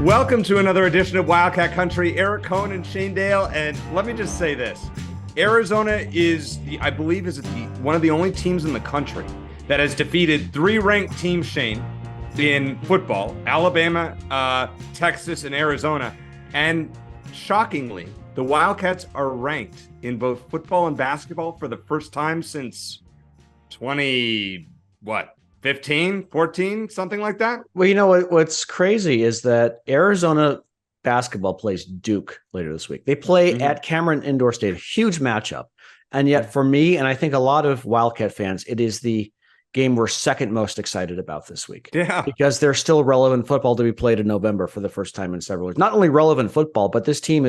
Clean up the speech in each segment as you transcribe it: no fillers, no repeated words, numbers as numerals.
Welcome to another edition of Wildcat Country. Eric Cohen and Shane Dale. And let me just say this. Arizona is, I believe, one of the only teams in the country that has defeated three ranked teams, Shane, in football: Alabama, Texas, and Arizona. And shockingly, the Wildcats are ranked in both football and basketball for the first time since 15, 14, something like that. Well, you know what's crazy is that Arizona basketball plays Duke later this week. They play at Cameron Indoor Stadium, huge matchup. And yet for me, and I think a lot of Wildcat fans, it is the game we're second most excited about this week. Yeah. Because there's still relevant football to be played in November for the first time in several years. Not only relevant football, but this team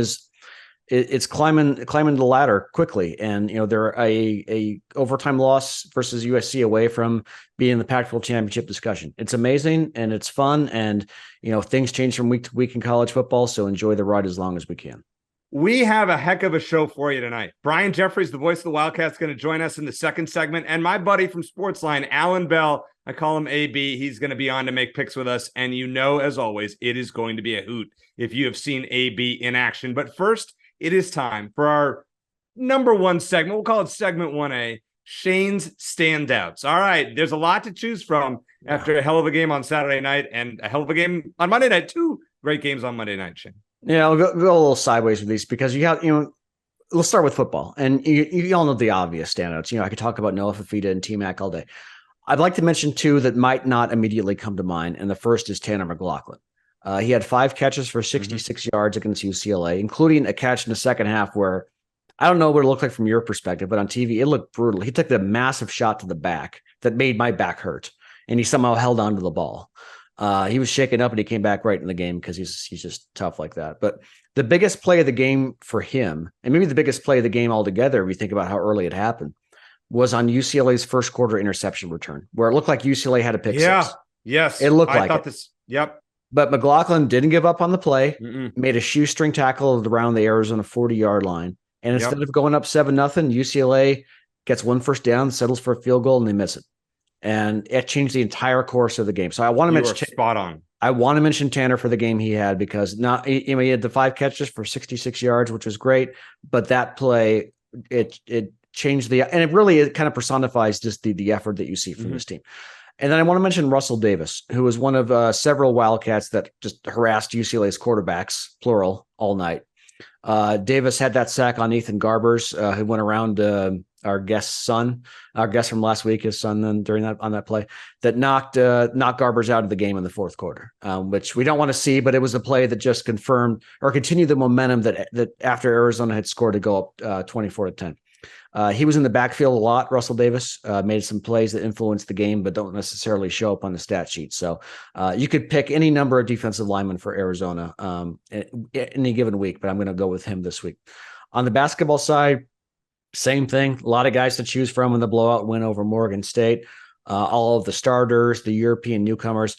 it's climbing the ladder quickly. And, you know, they're a overtime loss versus USC away from being in the Pac-12 championship discussion. It's amazing and it's fun. And, you know, things change from week to week in college football. So enjoy the ride as long as we can. We have a heck of a show for you tonight. Brian Jeffries, the voice of the Wildcats, going to join us in the second segment. And my buddy from Sportsline, Alan Bell, I call him AB. He's going to be on to make picks with us. And you know, as always, it is going to be a hoot if you have seen AB in action. But first, it is time for our number one segment. We'll call it segment 1A, Shane's Standouts. All right, there's a lot to choose from after a hell of a game on Saturday night and a hell of a game on Monday night. Two great games on Monday night, Shane. Yeah, I'll go a little sideways with these because let's start with football. And you all know the obvious standouts. You know, I could talk about Noah Fafita and T-Mac all day. I'd like to mention two that might not immediately come to mind. And the first is Tanner McLaughlin. He had 5 catches for 66 yards against UCLA, including a catch in the second half where I don't know what it looked like from your perspective, but on TV, it looked brutal. He took the massive shot to the back that made my back hurt, and he somehow held on to the ball. He was shaken up, and he came back right in the game because he's just tough like that. But the biggest play of the game for him, and maybe the biggest play of the game altogether, if you think about how early it happened, was on UCLA's first quarter interception return, where it looked like UCLA had a pick six. Yes. It looked like it. Yep. But McLaughlin didn't give up on the play, made a shoestring tackle around the Arizona 40-yard line. And instead of going up 7-0, UCLA gets one first down, settles for a field goal, and they miss it. And it changed the entire course of the game. So I want to mention spot on. I want to mention Tanner for the game he had because he had the 5 catches for 66 yards, which was great. But that play, it changed and it kind of personifies just the effort that you see from this team. And then I want to mention Russell Davis, who was one of several Wildcats that just harassed UCLA's quarterbacks, plural, all night. Davis had that sack on Ethan Garbers, who went around our guest from last week, his son, then on that play that knocked Garbers out of the game in the fourth quarter, which we don't want to see, but it was a play that just confirmed or continued the momentum that after Arizona had scored to go up 24-10. He was in the backfield a lot. Russell Davis made some plays that influenced the game, but don't necessarily show up on the stat sheet. So you could pick any number of defensive linemen for Arizona any given week, but I'm going to go with him this week. On the basketball side, same thing. A lot of guys to choose from in the blowout win over Morgan State. All of the starters, the European newcomers.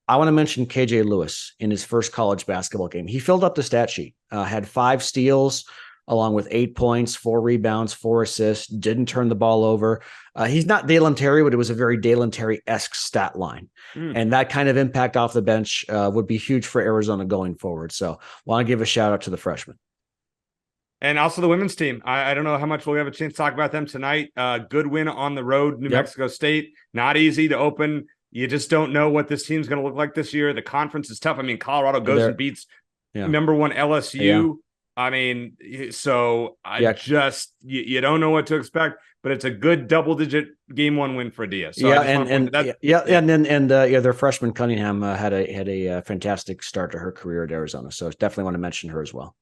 I want to mention KJ Lewis in his first college basketball game. He filled up the stat sheet, had 5 steals, along with 8 points, 4 rebounds, 4 assists, didn't turn the ball over. He's not Dalen Terry, but it was a very Dalen Terry-esque stat line. And that kind of impact off the bench would be huge for Arizona going forward. So want to give a shout out to the freshman. And also the women's team. I don't know how much we'll have a chance to talk about them tonight. Good win on the road, New Mexico State. Not easy to open. You just don't know what this team's going to look like this year. The conference is tough. I mean, Colorado goes and beats number 1 LSU. Yeah. I mean, so you don't know what to expect, but it's a good double-digit game 1 win for Dia. So their freshman Cunningham had a fantastic start to her career at Arizona. So definitely want to mention her as well.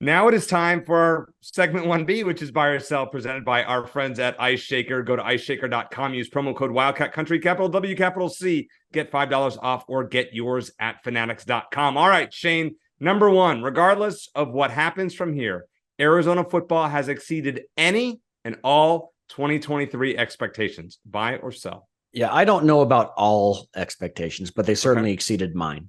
Now it is time for our segment 1B, which is Buy or Sell, presented by our friends at Ice Shaker. Go to iceshaker.com, use promo code Wildcat Country, capital W, capital C, get $5 off, or get yours at fanatics.com. All right, Shane. Number 1, regardless of what happens from here, Arizona football has exceeded any and all 2023 expectations. Buy or sell? Yeah, I don't know about all expectations, but they certainly exceeded mine.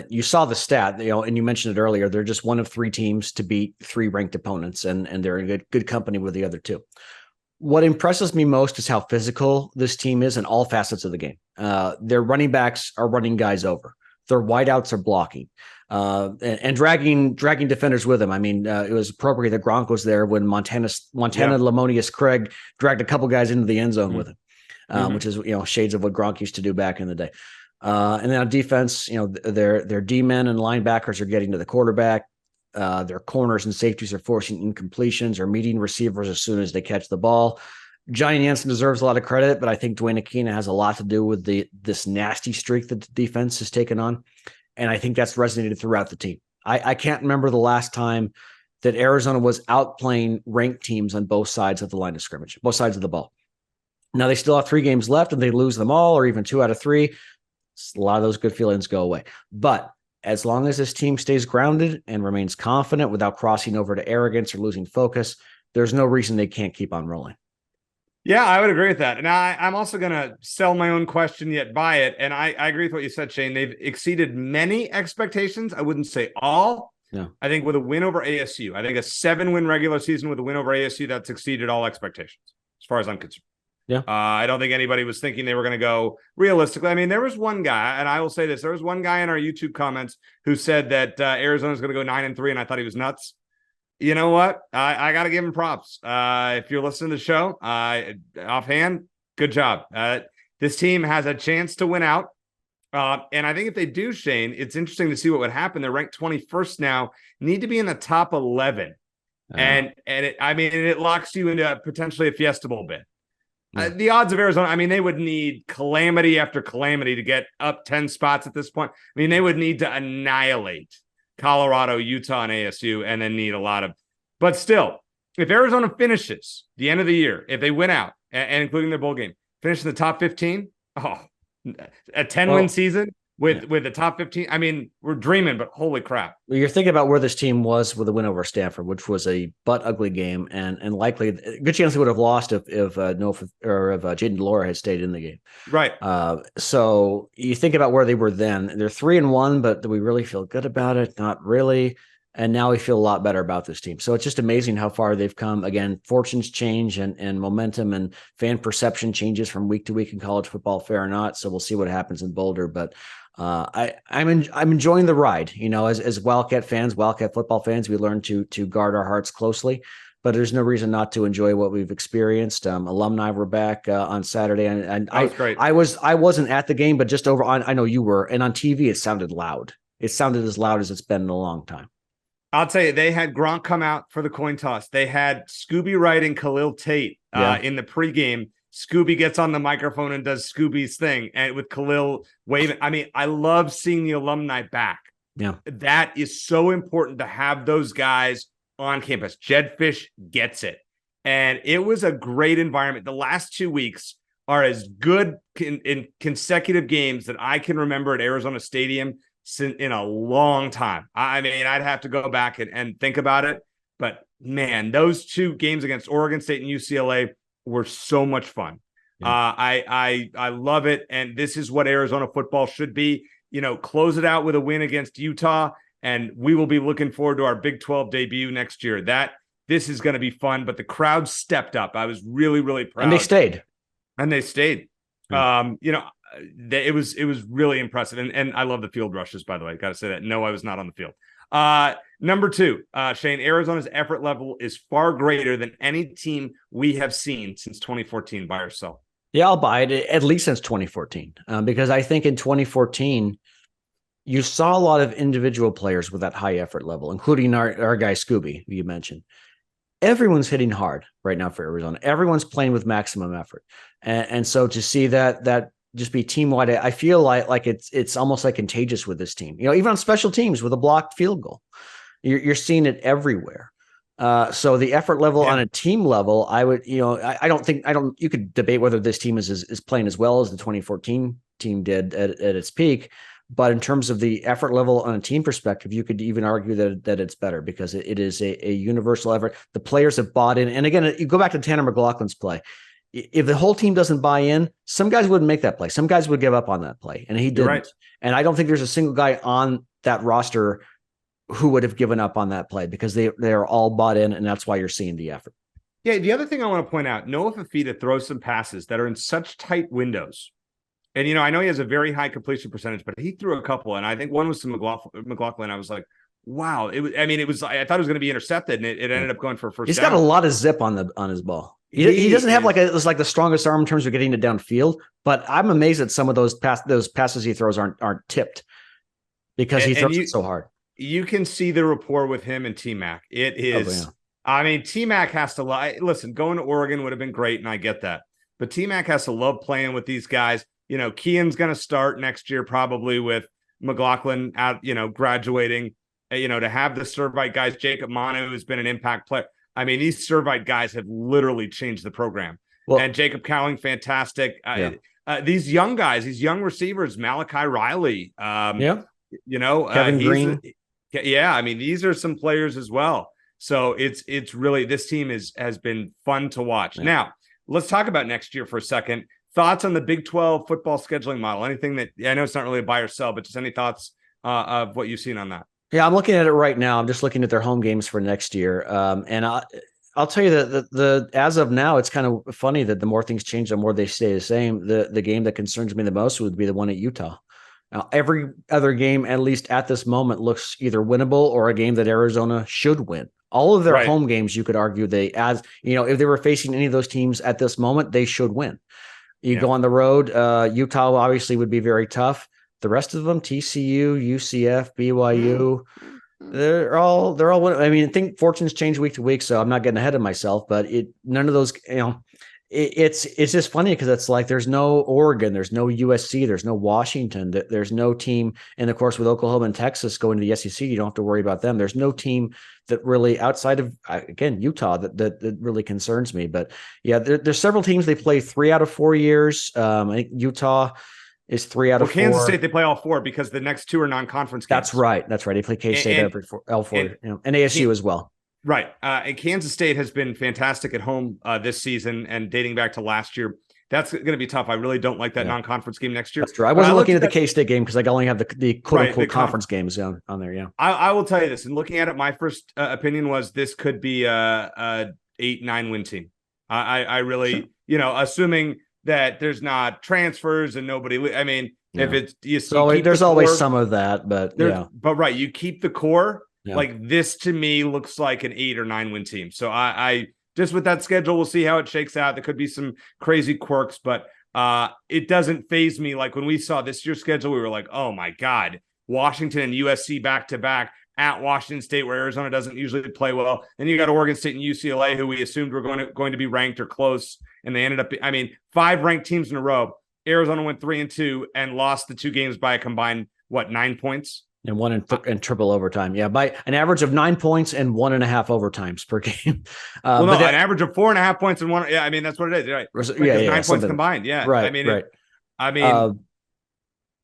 You saw the stat, and you mentioned it earlier. They're just one of 3 teams to beat 3 ranked opponents, and they're in good company with the other 2. What impresses me most is how physical this team is in all facets of the game. Their running backs are running guys over. their wideouts are blocking. And dragging defenders with him. I mean, it was appropriate that Gronk was there when Montana Lamonius Craig dragged a couple guys into the end zone with him, which is, shades of what Gronk used to do back in the day. And then on defense, their D-men and linebackers are getting to the quarterback. Their corners and safeties are forcing incompletions or meeting receivers as soon as they catch the ball. Johnny Jansen deserves a lot of credit, but I think Dwayne Aquina has a lot to do with this nasty streak that the defense has taken on. And I think that's resonated throughout the team. I can't remember the last time that Arizona was outplaying ranked teams on both sides of the line of scrimmage, both sides of the ball. Now they still have 3 games left and they lose them all, or even 2 out of 3. A lot of those good feelings go away. But as long as this team stays grounded and remains confident without crossing over to arrogance or losing focus, there's no reason they can't keep on rolling. Yeah, I would agree with that. And I'm also going to sell my own question yet buy it. And I agree with what you said, Shane. They've exceeded many expectations. I wouldn't say all. No. I think with a win over ASU, I think a 7-win regular season with a win over ASU, that's exceeded all expectations as far as I'm concerned. Yeah. I don't think anybody was thinking they were going to go realistically. I mean, there was one guy, and I will say this, there was one guy in our YouTube comments who said that Arizona's going to go 9-3, and I thought he was nuts. You know what? I got to give him props. If you're listening to the show, offhand, good job. This team has a chance to win out. And I think if they do, Shane, it's interesting to see what would happen. They're ranked 21st now, need to be in the top 11. And it locks you into potentially a Fiesta Bowl bid. The odds of Arizona, I mean, they would need calamity after calamity to get up 10 spots at this point. I mean, they would need to annihilate Colorado, Utah, and ASU, and then need a lot of. But still, if Arizona finishes the end of the year, if they win out, and including their bowl game, finish in the top 15, a 10-win season with the top 15. I mean, we're dreaming, but holy crap. Well, you're thinking about where this team was with a win over Stanford, which was a butt-ugly game, and likely a good chance they would have lost if Jaden Delora had stayed in the game. Right. So you think about where they were then. They're 3-1, but do we really feel good about it? Not really. And now we feel a lot better about this team. So it's just amazing how far they've come. Again, fortunes change and momentum and fan perception changes from week to week in college football, fair or not. So we'll see what happens in Boulder. But I'm enjoying the ride. As Wildcat fans, Wildcat football fans, we learn to guard our hearts closely. But there's no reason not to enjoy what we've experienced. Alumni were back on Saturday, and that was great. I wasn't at the game, but just over on. I know you were, and on TV it sounded loud. It sounded as loud as it's been in a long time. I'll tell you, they had Gronk come out for the coin toss. They had Scooby Wright and Khalil Tate in the pregame. Scooby gets on the microphone and does Scooby's thing, and with Khalil waving. I mean, I love seeing the alumni back. Yeah, that is so important to have those guys on campus. Jed Fish gets it, and it was a great environment. The last 2 weeks are as good in consecutive games that I can remember at Arizona Stadium in a long time. I mean, I'd have to go back and think about it. But, man, those 2 games against Oregon State and UCLA were so much fun. Yeah. I love it, and this is what Arizona football should be. Close it out with a win against Utah, and we will be looking forward to our Big 12 debut next year. This is going to be fun, but the crowd stepped up. I was really, really proud. And they stayed. Yeah. It was really impressive. And I love the field rushes, by the way. Got to say that. No, I was not on the field. Number 2, Shane, Arizona's effort level is far greater than any team we have seen since 2014 by ourselves. Yeah, I'll buy it, at least since 2014, because I think in 2014, you saw a lot of individual players with that high effort level, including our guy Scooby, who you mentioned. Everyone's hitting hard right now for Arizona. Everyone's playing with maximum effort. And so to see that just be team wide, I feel like it's almost like contagious with this team. Even on special teams with a blocked field goal, you're seeing it everywhere. So the effort level on a team level, I would, you could debate whether this team is playing as well as the 2014 team did at its peak. But in terms of the effort level on a team perspective, you could even argue that it's better because it is a universal effort. The players have bought in. And again, you go back to Tanner McLaughlin's play. If the whole team doesn't buy in, some guys wouldn't make that play. Some guys would give up on that play, and he didn't. Right. And I don't think there's a single guy on that roster who would have given up on that play because they are all bought in, and that's why you're seeing the effort. Yeah, the other thing I want to point out, Noah Fafita throws some passes that are in such tight windows, And, I know he has a very high completion percentage, but he threw a couple. And I think one was to McLaughlin. I was like, wow. I thought it was going to be intercepted, and it ended up going for a first He's down. got a lot of zip on his ball. He doesn't have it's like the strongest arm in terms of getting it downfield, but I'm amazed that some of those passes he throws aren't tipped because he throws it so hard. You can see the rapport with him and T-Mac. It is, T-Mac has to listen, going to Oregon would have been great, and I get that. But T-Mac has to love playing with these guys. Kean's going to start next year probably with McLaughlin out, graduating, to have the Servite guys, Jacob Manu, who's been an impact player. These Servite guys have literally changed the program. Well, and Jacob Cowling, fantastic. These young guys, these young receivers, Malachi Riley, Kevin Green. These are some players as well. So it's really, this team has been fun to watch. Yeah. Now, let's talk about next year for a second. Thoughts on the Big 12 football scheduling model? Anything that, I know it's not really a buy or sell, but just any thoughts of what you've seen on that? Yeah, I'm looking at it right now. I'm just looking at their home games for next year. And I'll tell you that the as of now, it's kind of funny that the more things change, the more they stay the same. The game that concerns me the most would be the one at Utah. Now, every other game, at least at this moment, looks either winnable or a game that Arizona should win. All of their home games, you could argue if they were facing any of those teams at this moment, they should win. You go on the road, Utah obviously would be very tough. The rest of them, TCU, UCF, BYU, they're all winning. I think fortunes change week to week, so I'm not getting ahead of myself, but none of those, it's just funny because it's like there's no Oregon, there's no USC, there's no Washington, there's no team. And of course, with Oklahoma and Texas going to the SEC, you don't have to worry about them. There's no team that really outside of, again, Utah that really concerns me. But yeah, there's several teams they play 3 out of 4 years. I think Utah is 3 out of 4. Kansas State, they play all 4 because the next 2 are non-conference games. That's right. They play K-State every all 4, and ASU as well. Right. And Kansas State has been fantastic at home this season and dating back to last year. That's going to be tough. I really don't like that non-conference game next year. That's true. I wasn't looking at the K-State game because I only have the quote-unquote conference games on there. Yeah. I will tell you this. And looking at it, my first opinion was this could be a 8-9 win team. I really, assuming that there's not transfers and nobody. If it's there's always some of that, but But you keep the core. Yeah. Like this to me looks like an 8 or 9 win team. So I just with that schedule, we'll see how it shakes out. There could be some crazy quirks, but it doesn't faze me. Like when we saw this year's schedule, we were like, oh my God, Washington and USC back to back at Washington State, where Arizona doesn't usually play well. Then you got Oregon State and UCLA, who we assumed were going to be ranked or close, and they ended up. 5 ranked teams in a row. Arizona went 3-2 and lost the 2 games by a combined 9 points. And 1 in triple overtime. Yeah, by an average of 9 points and 1.5 overtimes per game. An average of 4.5 points and 1. Yeah, that's what it is, right? 9 points combined. Yeah, right.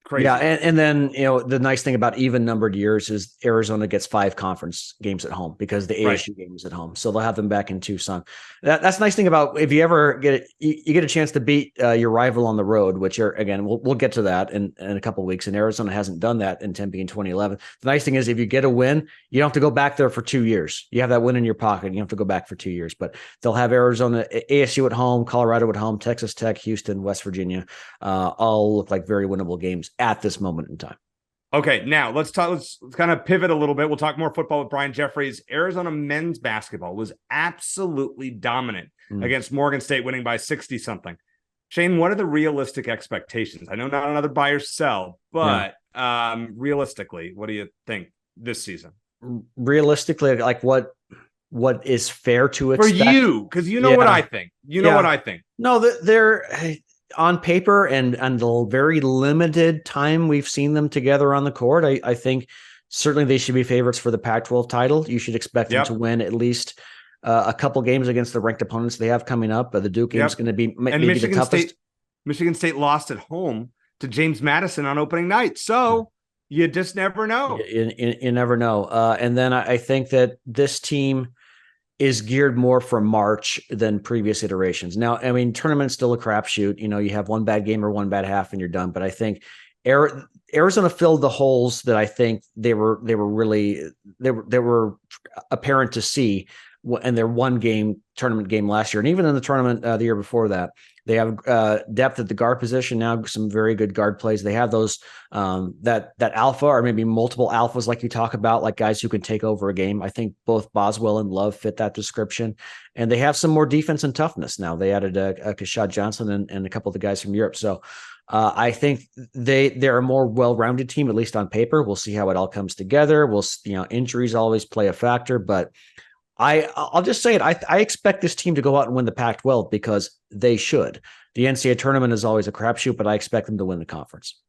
Crazy. Yeah, and then the nice thing about even numbered years is Arizona gets 5 conference games at home because the ASU game is at home, so they'll have them back in Tucson. That's the nice thing about if you ever get you get a chance to beat your rival on the road, which are again we'll get to that in a couple of weeks. And Arizona hasn't done that in Tempe in 2011. The nice thing is if you get a win, you don't have to go back there for 2 years. You have that win in your pocket. And you have to go back for 2 years, but they'll have Arizona, ASU at home, Colorado at home, Texas Tech, Houston, West Virginia, all look like very winnable games at this moment in time. Okay, now let's kind of pivot a little bit. We'll talk more football with Brian Jeffries. Arizona men's basketball was absolutely dominant against Morgan State, winning by 60-something. Shane, what are the realistic expectations? I know not another buy or sell, but realistically, what do you think this season? Realistically, like what is fair to expect? For you, because what I think. What I think. No, they're on paper and the very limited time we've seen them together on the court, I think certainly they should be favorites for the Pac-12 title. You should expect them to win at least a couple games against the ranked opponents they have coming up. The Duke game is going to be maybe the toughest. Michigan State lost at home to James Madison on opening night. So you just never know. You never know. And then I think that this team is geared more for March than previous iterations. Now, tournament's still a crapshoot. You have one bad game or one bad half and you're done. But I think Arizona filled the holes that I think they were apparent to see in their one game tournament game last year. And even in the tournament the year before that, They have depth at the guard position now, some very good guard plays. They have those that alpha or maybe multiple alphas like you talk about, like guys who can take over a game. I think both Boswell and Love fit that description. And they have some more defense and toughness now. They added a Kashad Johnson and a couple of the guys from Europe. So I think they're a more well-rounded team, at least on paper. We'll see how it all comes together. Injuries always play a factor, but I'll just say it. I expect this team to go out and win the Pac-12 because they should. The NCAA tournament is always a crapshoot, but I expect them to win the conference.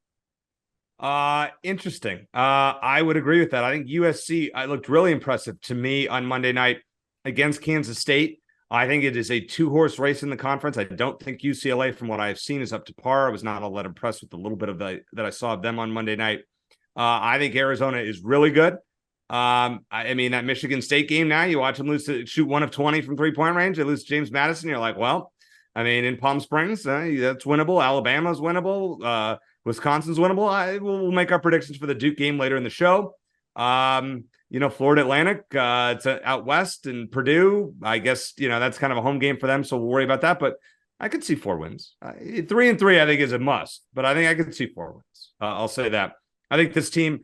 Interesting. I would agree with that. I think USC looked really impressive to me on Monday night against Kansas State. I think it is a 2-horse race in the conference. I don't think UCLA, from what I've seen, is up to par. I was not all that impressed with the little bit of that I saw of them on Monday night. I think Arizona is really good. I mean, that Michigan State game now, you watch them shoot 1 of 20 from 3-point range. They lose to James Madison. You're like, well, I mean, in Palm Springs, that's winnable. Alabama's winnable. Wisconsin's winnable. We'll make our predictions for the Duke game later in the show. Florida Atlantic, it's out west, and Purdue, I guess, that's kind of a home game for them. So we'll worry about that. But I could see 4 wins. 3-3, I think, is a must. But I think I could see 4 wins. I'll say that. I think this team,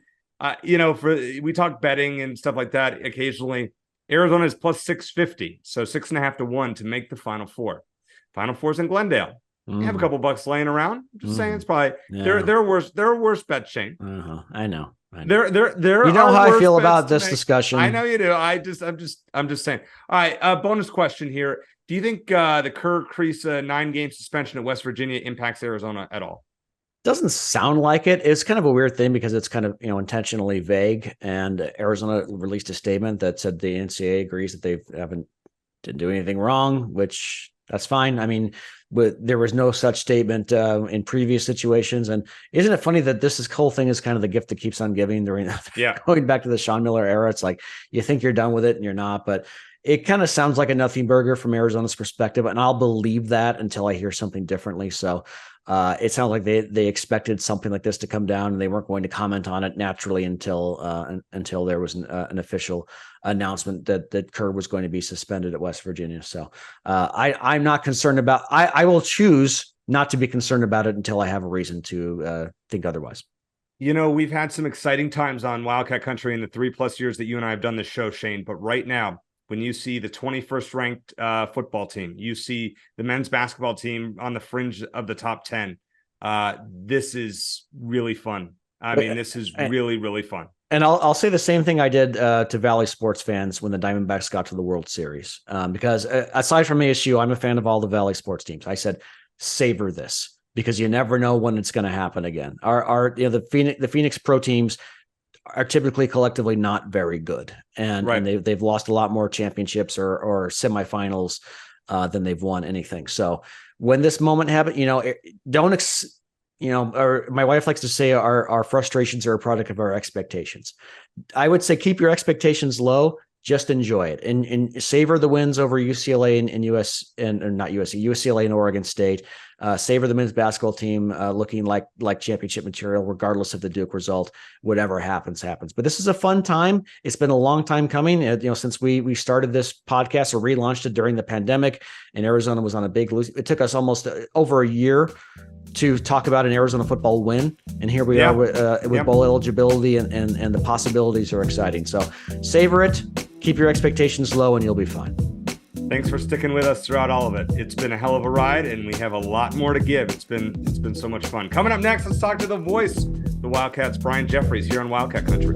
we talk betting and stuff like that occasionally. Arizona is plus 650, so 6.5 to 1 to make the Final Four. Final Four's in Glendale. You have a couple bucks laying around. Just saying, it's probably they're a worse bet, Shane. I know. There. You know how I feel about this discussion. I know you do. I'm just saying. All right. Bonus question here. Do you think the Kerr Kriisa 9-game suspension at West Virginia impacts Arizona at all? Doesn't sound like it. It's kind of a weird thing because it's kind of, intentionally vague. And Arizona released a statement that said the NCAA agrees that they didn't do anything wrong, which that's fine. I mean, but there was no such statement in previous situations. And isn't it funny that this whole thing is kind of the gift that keeps on giving during going back to the Sean Miller era? It's like you think you're done with it and you're not, but it kind of sounds like a nothing burger from Arizona's perspective. And I'll believe that until I hear something differently. So it sounds like they expected something like this to come down, and they weren't going to comment on it naturally until there was an official announcement that Kerr was going to be suspended at West Virginia. So I'm not concerned about. I will choose not to be concerned about it until I have a reason to think otherwise. We've had some exciting times on Wildcat Country in the 3+ years that you and I have done this show, Shane. But right now, when you see the 21st ranked football team, you see the men's basketball team on the fringe of the top 10. This is really fun. This is really, really fun. And I'll say the same thing I did to Valley sports fans when the Diamondbacks got to the World Series. Because aside from ASU, I'm a fan of all the Valley sports teams. I said, savor this because you never know when it's going to happen again. The Phoenix pro teams are typically collectively not very good. And they've lost a lot more championships or semifinals than they've won anything. So when this moment happens, or my wife likes to say our frustrations are a product of our expectations. I would say keep your expectations low, just enjoy it and savor the wins over UCLA and UCLA and Oregon State. Savor the men's basketball team looking like championship material, regardless of the Duke result. Whatever happens. But this is a fun time. It's been a long time coming. Since we started this podcast or relaunched it during the pandemic, and Arizona was on a big lose. It took us almost over a year to talk about an Arizona football win, and here we are with bowl eligibility, and the possibilities are exciting. So savor it, keep your expectations low, and you'll be fine. Thanks for sticking with us throughout all of it. It's been a hell of a ride, and we have a lot more to give. It's been so much fun. Coming up next, let's talk to the voice, the Wildcats, Brian Jeffries, here on Wildcat Country.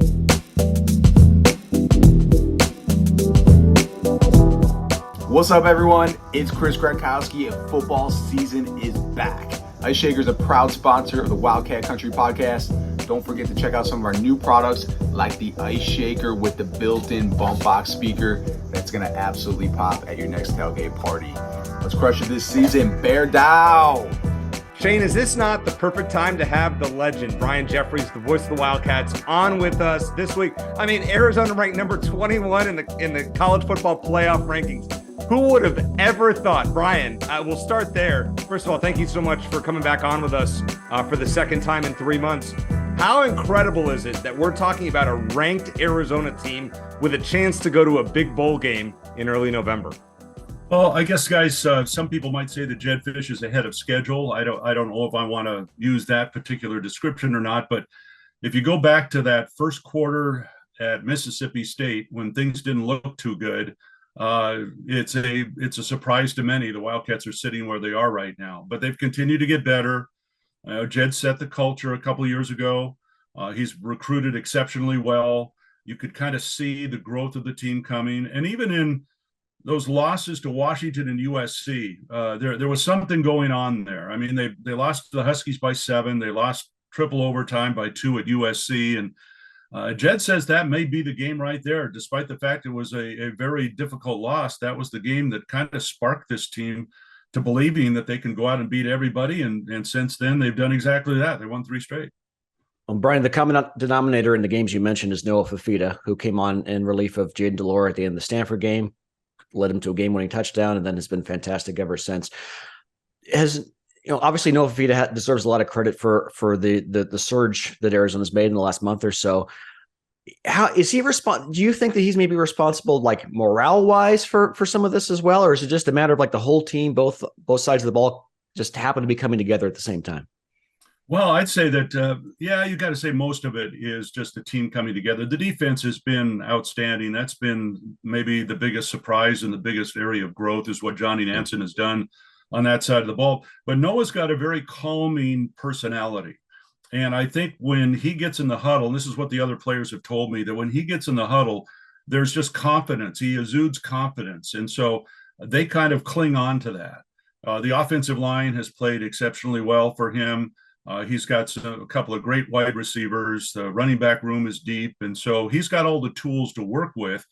What's up, everyone? It's Chris Grakowski, and football season is back. Ice Shaker is a proud sponsor of the Wildcat Country podcast. Don't forget to check out some of our new products like the Ice Shaker with the built-in bump box speaker that's going to absolutely pop at your next tailgate party. Let's crush it this season. Bear down! Shane, is this not the perfect time to have the legend, Brian Jeffries, the voice of the Wildcats, on with us this week? Arizona ranked number 21 in the college football playoff rankings. Who would have ever thought? Brian, we'll start there. First of all, thank you so much for coming back on with us for the second time in 3 months. How incredible is it that we're talking about a ranked Arizona team with a chance to go to a big bowl game in early November? Well, I guess, guys, some people might say that Jed Fish is ahead of schedule. I don't know if I want to use that particular description or not, but if you go back to that first quarter at Mississippi State when things didn't look too good, it's a surprise to many. The Wildcats are sitting where they are right now, but they've continued to get better. Jed set the culture a couple of years ago. He's recruited exceptionally well. You could kind of see the growth of the team coming, and even in those losses to Washington and USC, there was something going on there. I mean, they lost to the Huskies by 7. They lost triple overtime by 2 at USC, and Jed says that may be the game right there. Despite the fact it was a very difficult loss, that was the game that kind of sparked this team to believing that they can go out and beat everybody. And since then, they've done exactly that. They won 3 straight. Well, Brian, the common denominator in the games you mentioned is Noah Fafita, who came on in relief of Jaden Delore at the end of the Stanford game, led him to a game-winning touchdown, and then has been fantastic ever since. Obviously Noah Fafita deserves a lot of credit for the surge that Arizona's made in the last month or so. How is he do you think that he's maybe responsible, like morale-wise, for some of this as well, or is it just a matter of like the whole team, both sides of the ball, just happen to be coming together at the same time? Well, I'd say that, you got to say most of it is just the team coming together. The defense has been outstanding. That's been maybe the biggest surprise and the biggest area of growth is what Johnny Nansen has done on that side of the ball. But Noah's got a very calming personality. And I think when he gets in the huddle, and this is what the other players have told me, that when he gets in the huddle, there's just confidence. He exudes confidence. And so they kind of cling on to that. The offensive line has played exceptionally well for him. He's got a couple of great wide receivers. The running back room is deep. And so he's got all the tools to work with.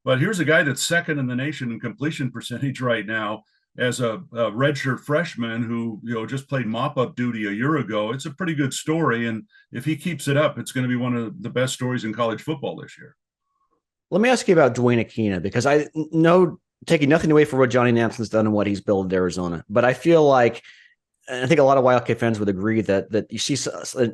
But here's a guy that's second in the nation in completion percentage right now as a redshirt freshman who, just played mop-up duty a year ago. It's a pretty good story. And if he keeps it up, it's going to be one of the best stories in college football this year. Let me ask you about Dwayne Aquina, because I know, taking nothing away from what Johnny Nansen's done and what he's built at Arizona, but I feel like, and I think a lot of Wildcat fans would agree that you see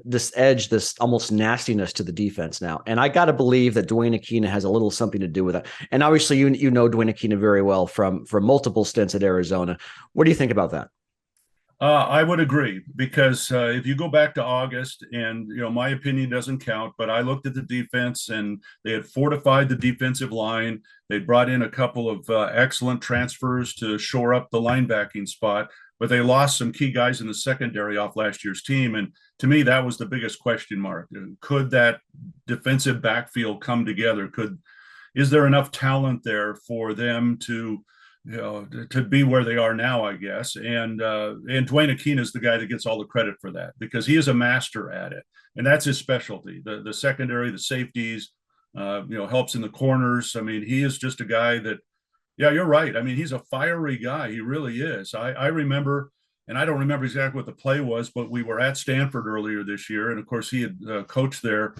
this edge, this almost nastiness to the defense now. And I got to believe that Dwayne Aquina has a little something to do with that. And obviously, you know Dwayne Aquina very well from multiple stints at Arizona. What do you think about that? I would agree, because if you go back to August, and my opinion doesn't count, but I looked at the defense and they had fortified the defensive line. They brought in a couple of excellent transfers to shore up the linebacking spot, but they lost some key guys in the secondary off last year's team. And to me, that was the biggest question mark. Could that defensive backfield come together? Is there enough talent there for them to be where they are now, I guess. And Dwayne Aquina is the guy that gets all the credit for that, because he is a master at it. And that's his specialty. The secondary, the safeties, helps in the corners. I mean, he is just a guy that, yeah, you're right. I mean, he's a fiery guy. He really is. I remember, and I don't remember exactly what the play was, but we were at Stanford earlier this year. And of course, he had coached there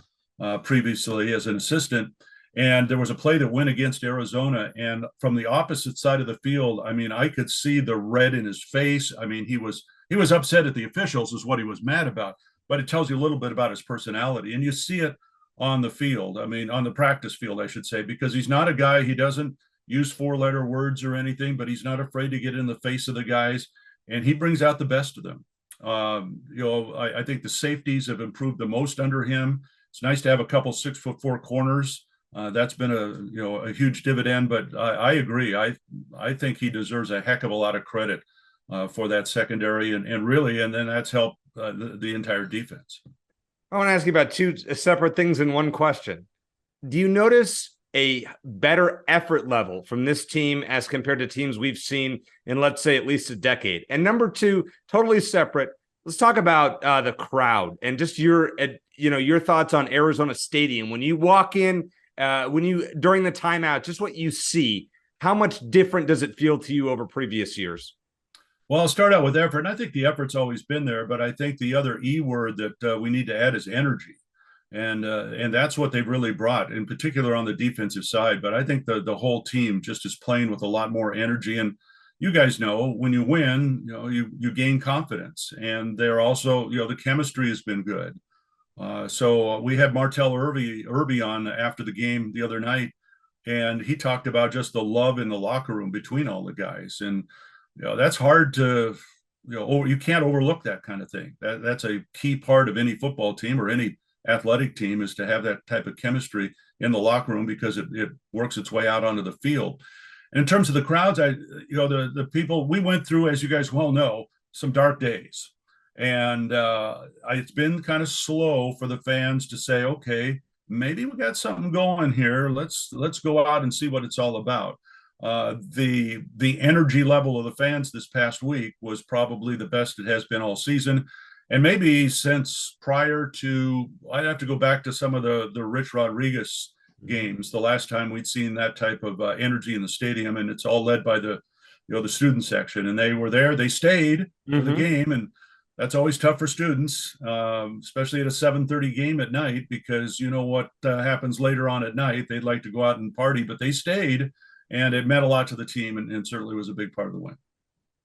previously as an assistant. And there was a play that went against Arizona. And from the opposite side of the field, I mean, I could see the red in his face. I mean, he was upset at the officials is what he was mad about. But it tells you a little bit about his personality. And you see it on the field. I mean, on the practice field, I should say, because he's not a guy, he doesn't use 4-letter words or anything, but he's not afraid to get in the face of the guys. And he brings out the best of them. I think the safeties have improved the most under him. It's nice to have a couple 6'4" corners. That's been a huge dividend, but I agree. I think he deserves a heck of a lot of credit for that secondary, and then that's helped the entire defense. I want to ask you about two separate things in one question. Do you notice a better effort level from this team as compared to teams we've seen in, let's say, at least a decade? And number two, totally separate, let's talk about the crowd and just your thoughts on Arizona Stadium. When you walk in, during the timeout, just what you see, how much different does it feel to you over previous years? Well, I'll start out with effort. And I think the effort's always been there, but I think the other E word that we need to add is energy. And that's what they've really brought, in particular on the defensive side. But I think the whole team just is playing with a lot more energy. And you guys know, when you win, you gain confidence. And they're also, the chemistry has been good. So we had Martell Irby on after the game the other night, and he talked about just the love in the locker room between all the guys. And that's hard to, you can't overlook that kind of thing. That's a key part of any football team or any athletic team, is to have that type of chemistry in the locker room, because it works its way out onto the field. And in terms of the crowds, the people, we went through, as you guys well know, some dark days. And it's been kind of slow for the fans to say, okay, maybe we got something going here. Let's go out and see what it's all about. The energy level of the fans this past week was probably the best it has been all season. And maybe since prior to, I'd have to go back to some of the Rich Rodriguez games, the last time we'd seen that type of energy in the stadium. And it's all led by the student section. And they were there, they stayed for the game. And that's always tough for students, especially at a 7:30 game at night, because you know what happens later on at night. They'd like to go out and party, but they stayed, and it meant a lot to the team, and certainly was a big part of the win.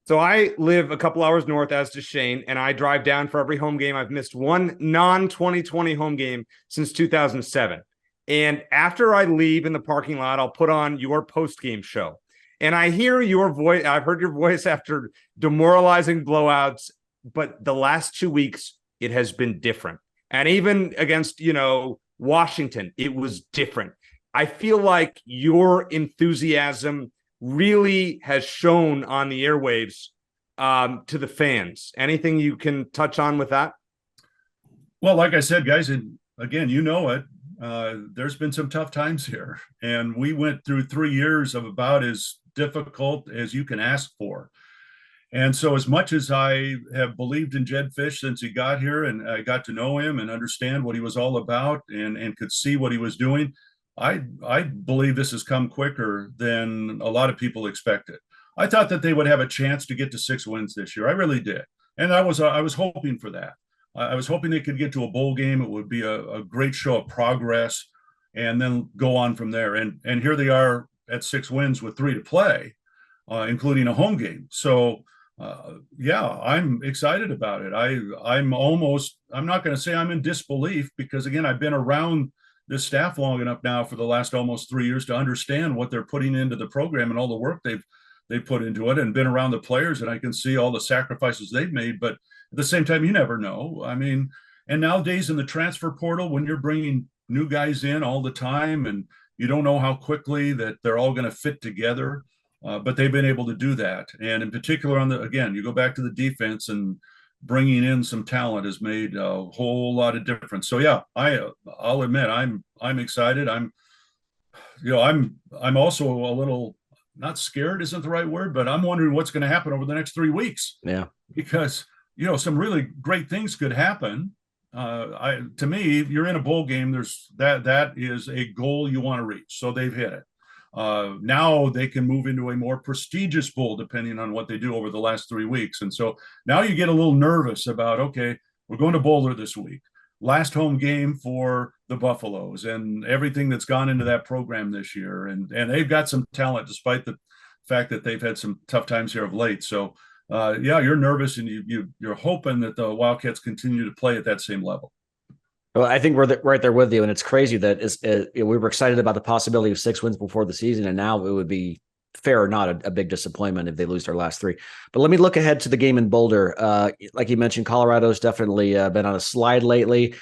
So I live a couple hours north, as does Shane, and I drive down for every home game. I've missed one non-2020 home game since 2007. And after I leave in the parking lot, I'll put on your post-game show. And I hear your voice. I've heard your voice after demoralizing blowouts, but the last 2 weeks, it has been different. And even against, Washington, it was different. I feel like your enthusiasm really has shown on the airwaves to the fans. Anything you can touch on with that? Well, like I said, guys, and again, there's been some tough times here. And we went through 3 years of about as difficult as you can ask for. And so as much as I have believed in Jed Fish since he got here, and I got to know him and understand what he was all about, and could see what he was doing, I believe this has come quicker than a lot of people expected. I thought that they would have a chance to get to 6 wins this year. I really did. And I was hoping for that. I was hoping they could get to a bowl game. It would be a great show of progress, and then go on from there. And here they are at 6 wins with 3 to play, including a home game. So I'm excited about it. I'm not going to say I'm in disbelief, because again, I've been around this staff long enough now for the last almost 3 years to understand what they're putting into the program and all the work they've put into it, and been around the players, and I can see all the sacrifices they've made. But at the same time, you never know. I mean, and nowadays in the transfer portal, when you're bringing new guys in all the time, and you don't know how quickly that they're all going to fit together. But they've been able to do that. And in particular, again, you go back to the defense, and bringing in some talent has made a whole lot of difference. So yeah, I'll admit I'm excited. I'm also a little, not scared isn't the right word, but I'm wondering what's going to happen over the next 3 weeks. Yeah, because some really great things could happen. To me, if you're in a bowl game, that is a goal you want to reach. So they've hit it. Now they can move into a more prestigious bowl depending on what they do over the last 3 weeks. And so now you get a little nervous about, okay, we're going to Boulder this week, last home game for the Buffaloes, and everything that's gone into that program this year. And they've got some talent, despite the fact that they've had some tough times here of late. So you're nervous, and you're hoping that the Wildcats continue to play at that same level. Well, I think we're right there with you, and it's crazy that we were excited about the possibility of 6 wins before the season, and now it would be fair or not a big disappointment if they lose their last 3. But let me look ahead to the game in Boulder. Like you mentioned, Colorado's definitely been on a slide lately.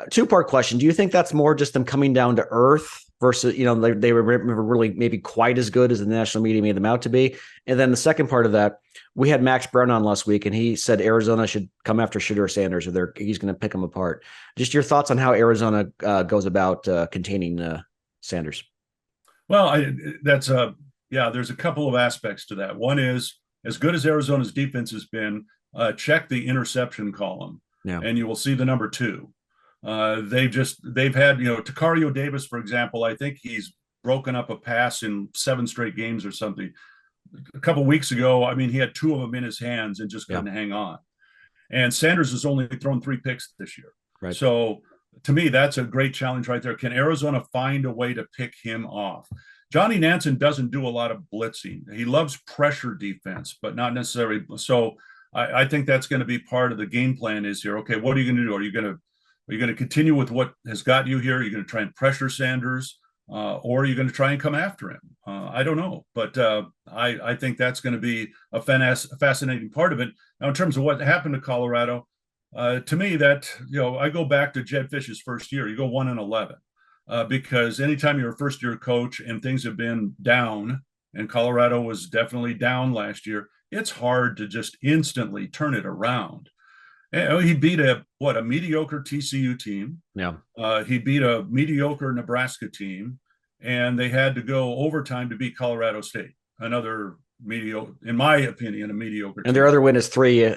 Two-part question: do you think that's more just them coming down to earth versus they were really maybe quite as good as the national media made them out to be? And then the second part of that, we had Max Brown on last week, and he said Arizona should come after Shedeur Sanders, or he's going to pick them apart. Just your thoughts on how Arizona goes about containing Sanders. Well, there's a couple of aspects to that. One is, as good as Arizona's defense has been, check the interception column, and you will see the number 2. They've had, Takario Davis, for example. I think he's broken up a pass in 7 straight games or something. A couple of weeks ago, he had 2 of them in his hands and just couldn't hang on. And Sanders has only thrown 3 picks this year. Right. So to me, that's a great challenge right there. Can Arizona find a way to pick him off? Johnny Nansen doesn't do a lot of blitzing. He loves pressure defense, but not necessarily. So I think that's going to be part of the game plan is here. Okay, what are you going to do? Are you going to continue with what has got you here? Are you going to try and pressure Sanders? or are you going to try and come after him? I don't know, but I think that's going to be a fascinating part of it. Now, in terms of what happened to Colorado, to me, that I go back to Jed Fish's first year. You go 1-11 because anytime you're a first-year coach and things have been down, and Colorado was definitely down last year, it's hard to just instantly turn it around. He beat a mediocre TCU team. Yeah. He beat a mediocre Nebraska team, and they had to go overtime to beat Colorado State, another mediocre, in my opinion, a mediocre team. And their other win is three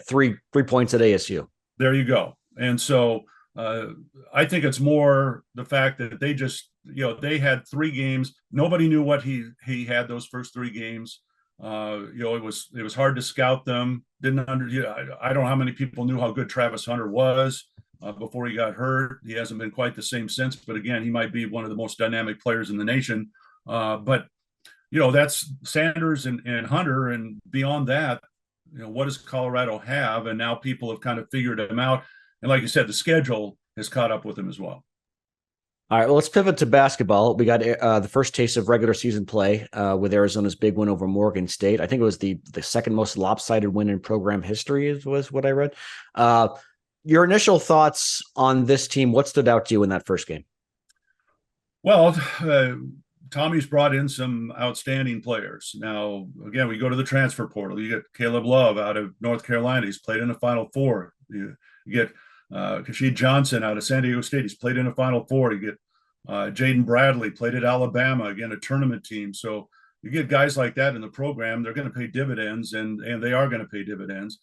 points at ASU. There you go. And so I think it's more the fact that they just, they had 3 games. Nobody knew what he had those first 3 games. It was hard to scout them. I don't know how many people knew how good Travis Hunter was before he got hurt. He hasn't been quite the same since, but again, he might be one of the most dynamic players in the nation. But that's Sanders and Hunter, and beyond that, what does Colorado have? And now people have kind of figured him out. And like you said, the schedule has caught up with him as well. All right, well, let's pivot to basketball. We got the first taste of regular season play with Arizona's big win over Morgan State. I think it was the second most lopsided win in program history, was what I read. Your initial thoughts on this team, what stood out to you in that first game? Well, Tommy's brought in some outstanding players. Now, again, we go to the transfer portal. You get Caleb Love out of North Carolina. He's played in the Final Four. You get Kashid Johnson out of San Diego State. He's played in the Final Four. You get Jaden Bradley, played at Alabama, again, a tournament team. So you get guys like that in the program. They're going to pay dividends, and they are going to pay dividends.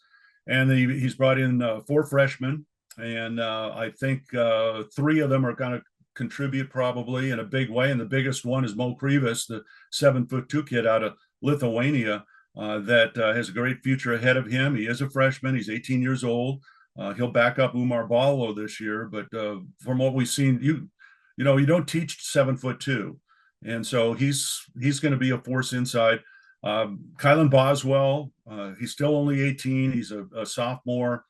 And he's brought in 4 freshmen, and I think 3 of them are going to contribute probably in a big way. And the biggest one is Mo Krivas, the 7'2" kid out of Lithuania that has a great future ahead of him. He is a freshman. He's 18 years old. He'll back up Umar Ballo this year, but from what we've seen, you don't teach 7'2", and so he's going to be a force inside. Kylan Boswell, he's still only 18. He's a sophomore.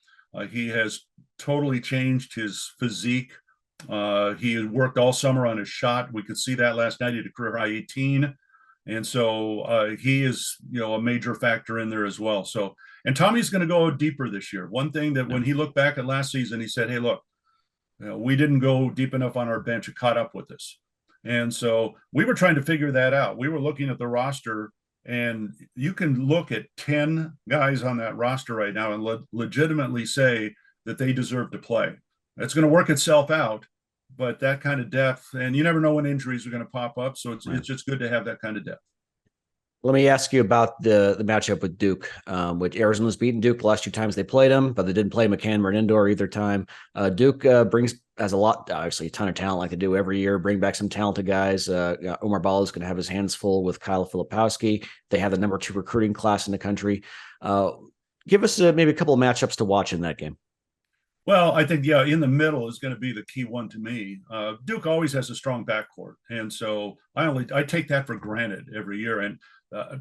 He has totally changed his physique. He had worked all summer on his shot. We could see that last night. He had a career high 18, and so he is a major factor in there as well. So. And Tommy's going to go deeper this year. One thing that when he looked back at last season, he said, hey, look, we didn't go deep enough on our bench. It caught up with us. And so we were trying to figure that out. We were looking at the roster, and you can look at 10 guys on that roster right now and legitimately say that they deserve to play. It's going to work itself out, but that kind of depth, and you never know when injuries are going to pop up. So it's just good to have that kind of depth. Let me ask you about the matchup with Duke, which Arizona's beaten Duke the last 2 times they played them, but they didn't play McCann or indoor either time. Duke has a lot, obviously a ton of talent like they do every year, bring back some talented guys. Omar Ball is going to have his hands full with Kyle Filipowski. They have the number 2 recruiting class in the country. Give us maybe a couple of matchups to watch in that game. Well, I think, in the middle is going to be the key one to me. Duke always has a strong backcourt. And so I take that for granted every year. And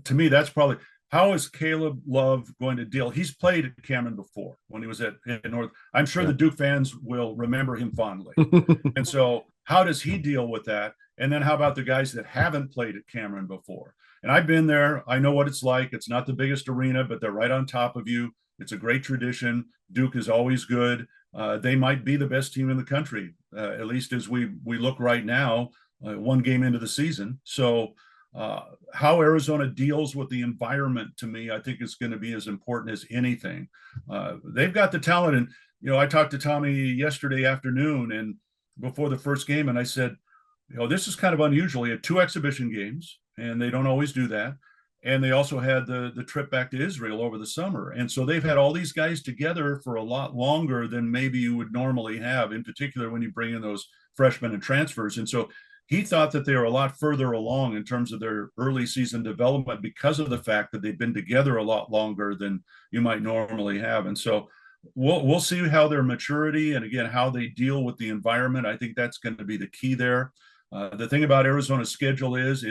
to me, that's probably how is Caleb Love going to deal? He's played at Cameron before when he was at North. I'm sure the Duke fans will remember him fondly. And so how does he deal with that? And then how about the guys that haven't played at Cameron before? And I've been there. I know what it's like. It's not the biggest arena, but they're right on top of you. It's a great tradition. Duke is always good. They might be the best team in the country, at least as we look right now, 1 game into the season. So how Arizona deals with the environment, to me, I think is going to be as important as anything. They've got the talent. And, I talked to Tommy yesterday afternoon and before the first game, and I said, this is kind of unusual. He had 2 exhibition games, and they don't always do that. And they also had the trip back to Israel over the summer. And so they've had all these guys together for a lot longer than maybe you would normally have, in particular when you bring in those freshmen and transfers. And so he thought that they were a lot further along in terms of their early season development because of the fact that they've been together a lot longer than you might normally have. And so we'll see how their maturity and, again, how they deal with the environment. I think that's going to be the key there. The thing about Arizona's schedule is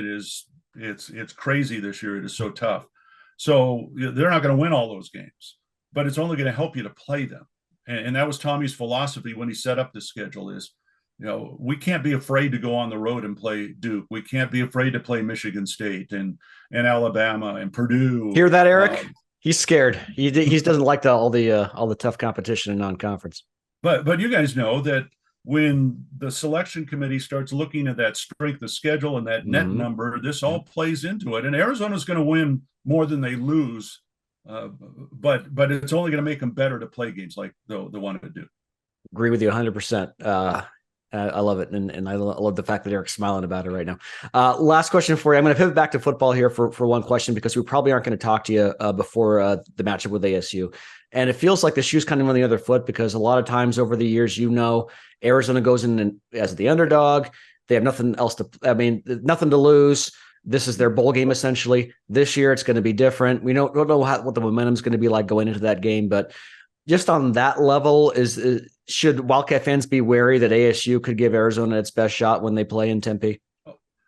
it's crazy this year. It is so tough. So they're not going to win all those games, but it's only going to help you to play them. And that was Tommy's philosophy when he set up the schedule is, we can't be afraid to go on the road and play Duke. We can't be afraid to play Michigan State and Alabama and Purdue. Hear that, Eric? He's scared. He doesn't like all the tough competition in non-conference. But you guys know that when the selection committee starts looking at that strength of schedule and that net number, this all plays into it. And Arizona's going to win more than they lose, but it's only going to make them better to play games like the one to do. Agree with you 100%. I love it. And I love the fact that Eric's smiling about it right now. Last question for you. I'm going to pivot back to football here for one question, because we probably aren't going to talk to you before the matchup with ASU. And it feels like the shoe's kind of on the other foot, because a lot of times over the years, Arizona goes in as the underdog. They have nothing nothing to lose. This is their bowl game, essentially. This year, it's going to be different. We don't know what the momentum is going to be like going into that game, but just on that level, should Wildcat fans be wary that ASU could give Arizona its best shot when they play in Tempe?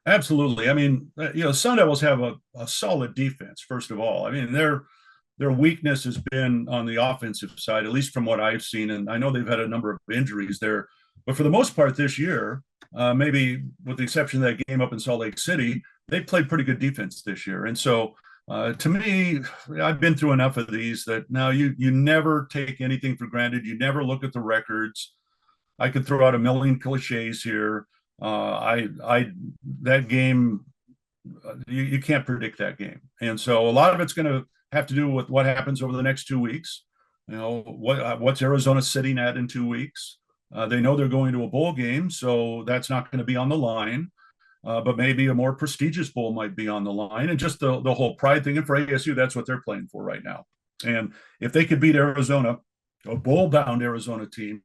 Absolutely. I mean, Sun Devils have a solid defense, first of all. I mean, their weakness has been on the offensive side, at least from what I've seen. And I know they've had a number of injuries there. But for the most part this year, maybe with the exception of that game up in Salt Lake City, they played pretty good defense this year. And so to me, I've been through enough of these that now you never take anything for granted. You never look at the records. I could throw out a million cliches here. That game, you can't predict that game. And so a lot of it's going to have to do with what happens over the next 2 weeks. What's Arizona sitting at in 2 weeks? They know they're going to a bowl game, so that's not going to be on the line. But maybe a more prestigious bowl might be on the line. And just the whole pride thing. And for ASU, that's what they're playing for right now. And if they could beat Arizona, a bowl-bound Arizona team,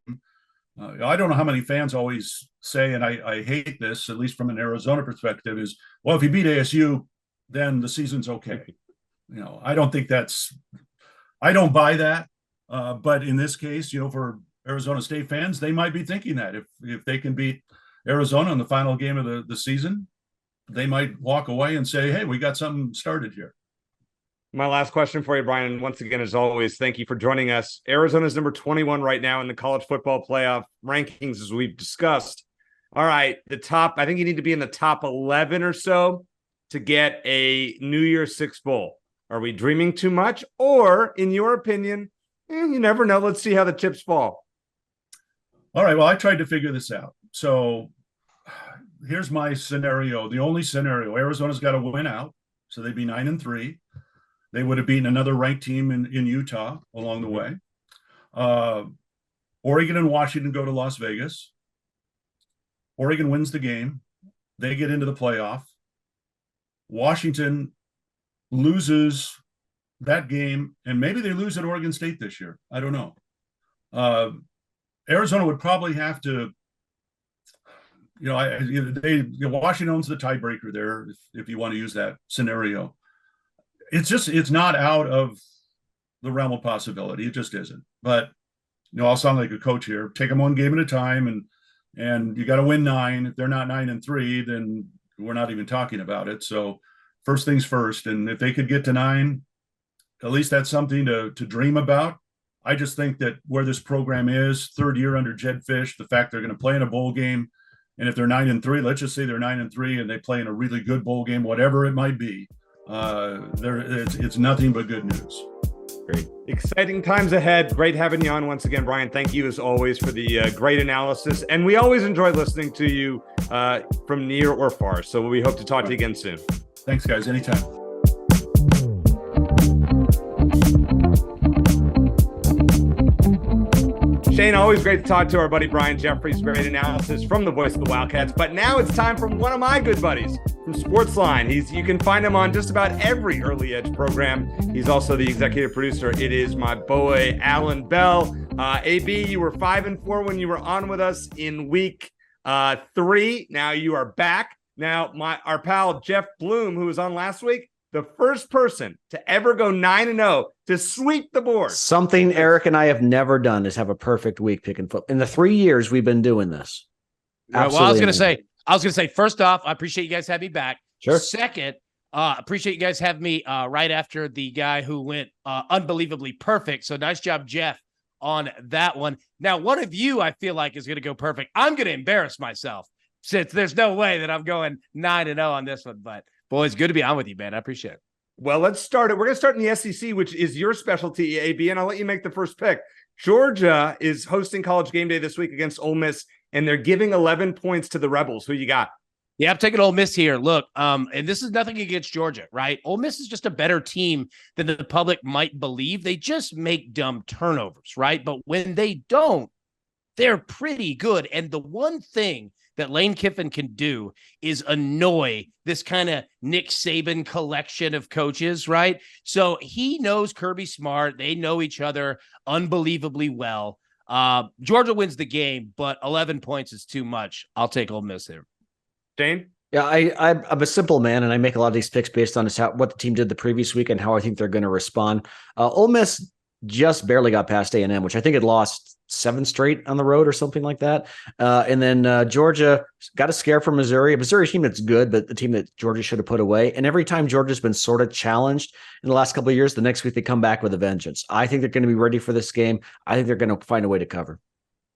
I don't know how many fans always say, and I hate this, at least from an Arizona perspective, is, well, if you beat ASU, then the season's okay. I don't think I don't buy that. But in this case, for Arizona State fans, they might be thinking that if they can beat Arizona in the final game of the season, they might walk away and say, hey, we got something started here. My last question for you, Brian, once again, as always, thank you for joining us. Arizona's number 21 right now in the college football playoff rankings, as we've discussed. All right, I think you need to be in the top 11 or so to get a New Year's Six bowl. Are we dreaming too much? Or, in your opinion, you never know. Let's see how the chips fall. All right, well, I tried to figure this out. So here's my scenario. The only scenario, Arizona's got to win out. So they'd be 9-3. They would have beaten another ranked team in Utah along the way. Oregon and Washington go to Las Vegas. Oregon wins the game. They get into the playoff. Washington loses that game, and maybe they lose at Oregon State this year. I don't know. Arizona would probably have to, Washington owns the tiebreaker there, if you want to use that scenario. It's not out of the realm of possibility. It just isn't. But I'll sound like a coach here. Take them one game at a time, and you got to win 9. If they're not 9-3, then we're not even talking about it. So first things first. And if they could get to 9, at least that's something to dream about. I just think that where this program is, third year under Jed Fish, the fact they're going to play in a bowl game, and if they're 9-3, let's just say they're 9-3 and they play in a really good bowl game, whatever it might be, it's nothing but good news. Great. Exciting times ahead. Great having you on once again, Brian. Thank you as always for the great analysis. And we always enjoy listening to you from near or far. So we hope to talk to you again soon. Thanks, guys. Anytime. Shane, always great to talk to our buddy Brian Jeffries. Great analysis from the voice of the Wildcats. But now it's time for one of my good buddies from Sportsline. You can find him on just about every early edge program. He's also the executive producer. It is my boy, Alan Bell. AB, you were 5-4 when you were on with us in week 3. Now you are back. Now our pal Jeff Bloom, who was on last week, the first person to ever go 9-0 to sweep the board. Something Eric and I have never done is have a perfect week picking football. In the 3 years we've been doing this. Well, I was going to say, first off, I appreciate you guys having me back. Sure. Second, appreciate you guys having me right after the guy who went unbelievably perfect. So nice job, Jeff, on that one. Now, one of you, I feel like, is going to go perfect. I'm going to embarrass myself since there's no way that I'm going 9-0 on this one. But, boys, good to be on with you, man. I appreciate it. Well, let's start it. We're going to start in the SEC, which is your specialty, AB, and I'll let you make the first pick. Georgia is hosting College Game Day this week against Ole Miss, and they're giving 11 points to the Rebels. Who you got? Yeah, I'm taking Ole Miss here. Look, and this is nothing against Georgia, right? Ole Miss is just a better team than the public might believe. They just make dumb turnovers, right? But when they don't, they're pretty good. And the one thing that Lane Kiffin can do is annoy this kind of Nick Saban collection of coaches, right? So he knows Kirby Smart. They know each other unbelievably well. Georgia wins the game, but 11 points is too much. I'll take Ole Miss here. Dane? Yeah, I'm a simple man, and I make a lot of these picks based on what the team did the previous week and how I think they're going to respond. Ole Miss just barely got past A&M, which I think had lost 7 straight on the road or something like that. And then Georgia got a scare from Missouri. A Missouri team that's good, but the team that Georgia should have put away. And every time Georgia's been sort of challenged in the last couple of years, the next week they come back with a vengeance. I think they're going to be ready for this game. I think they're going to find a way to cover.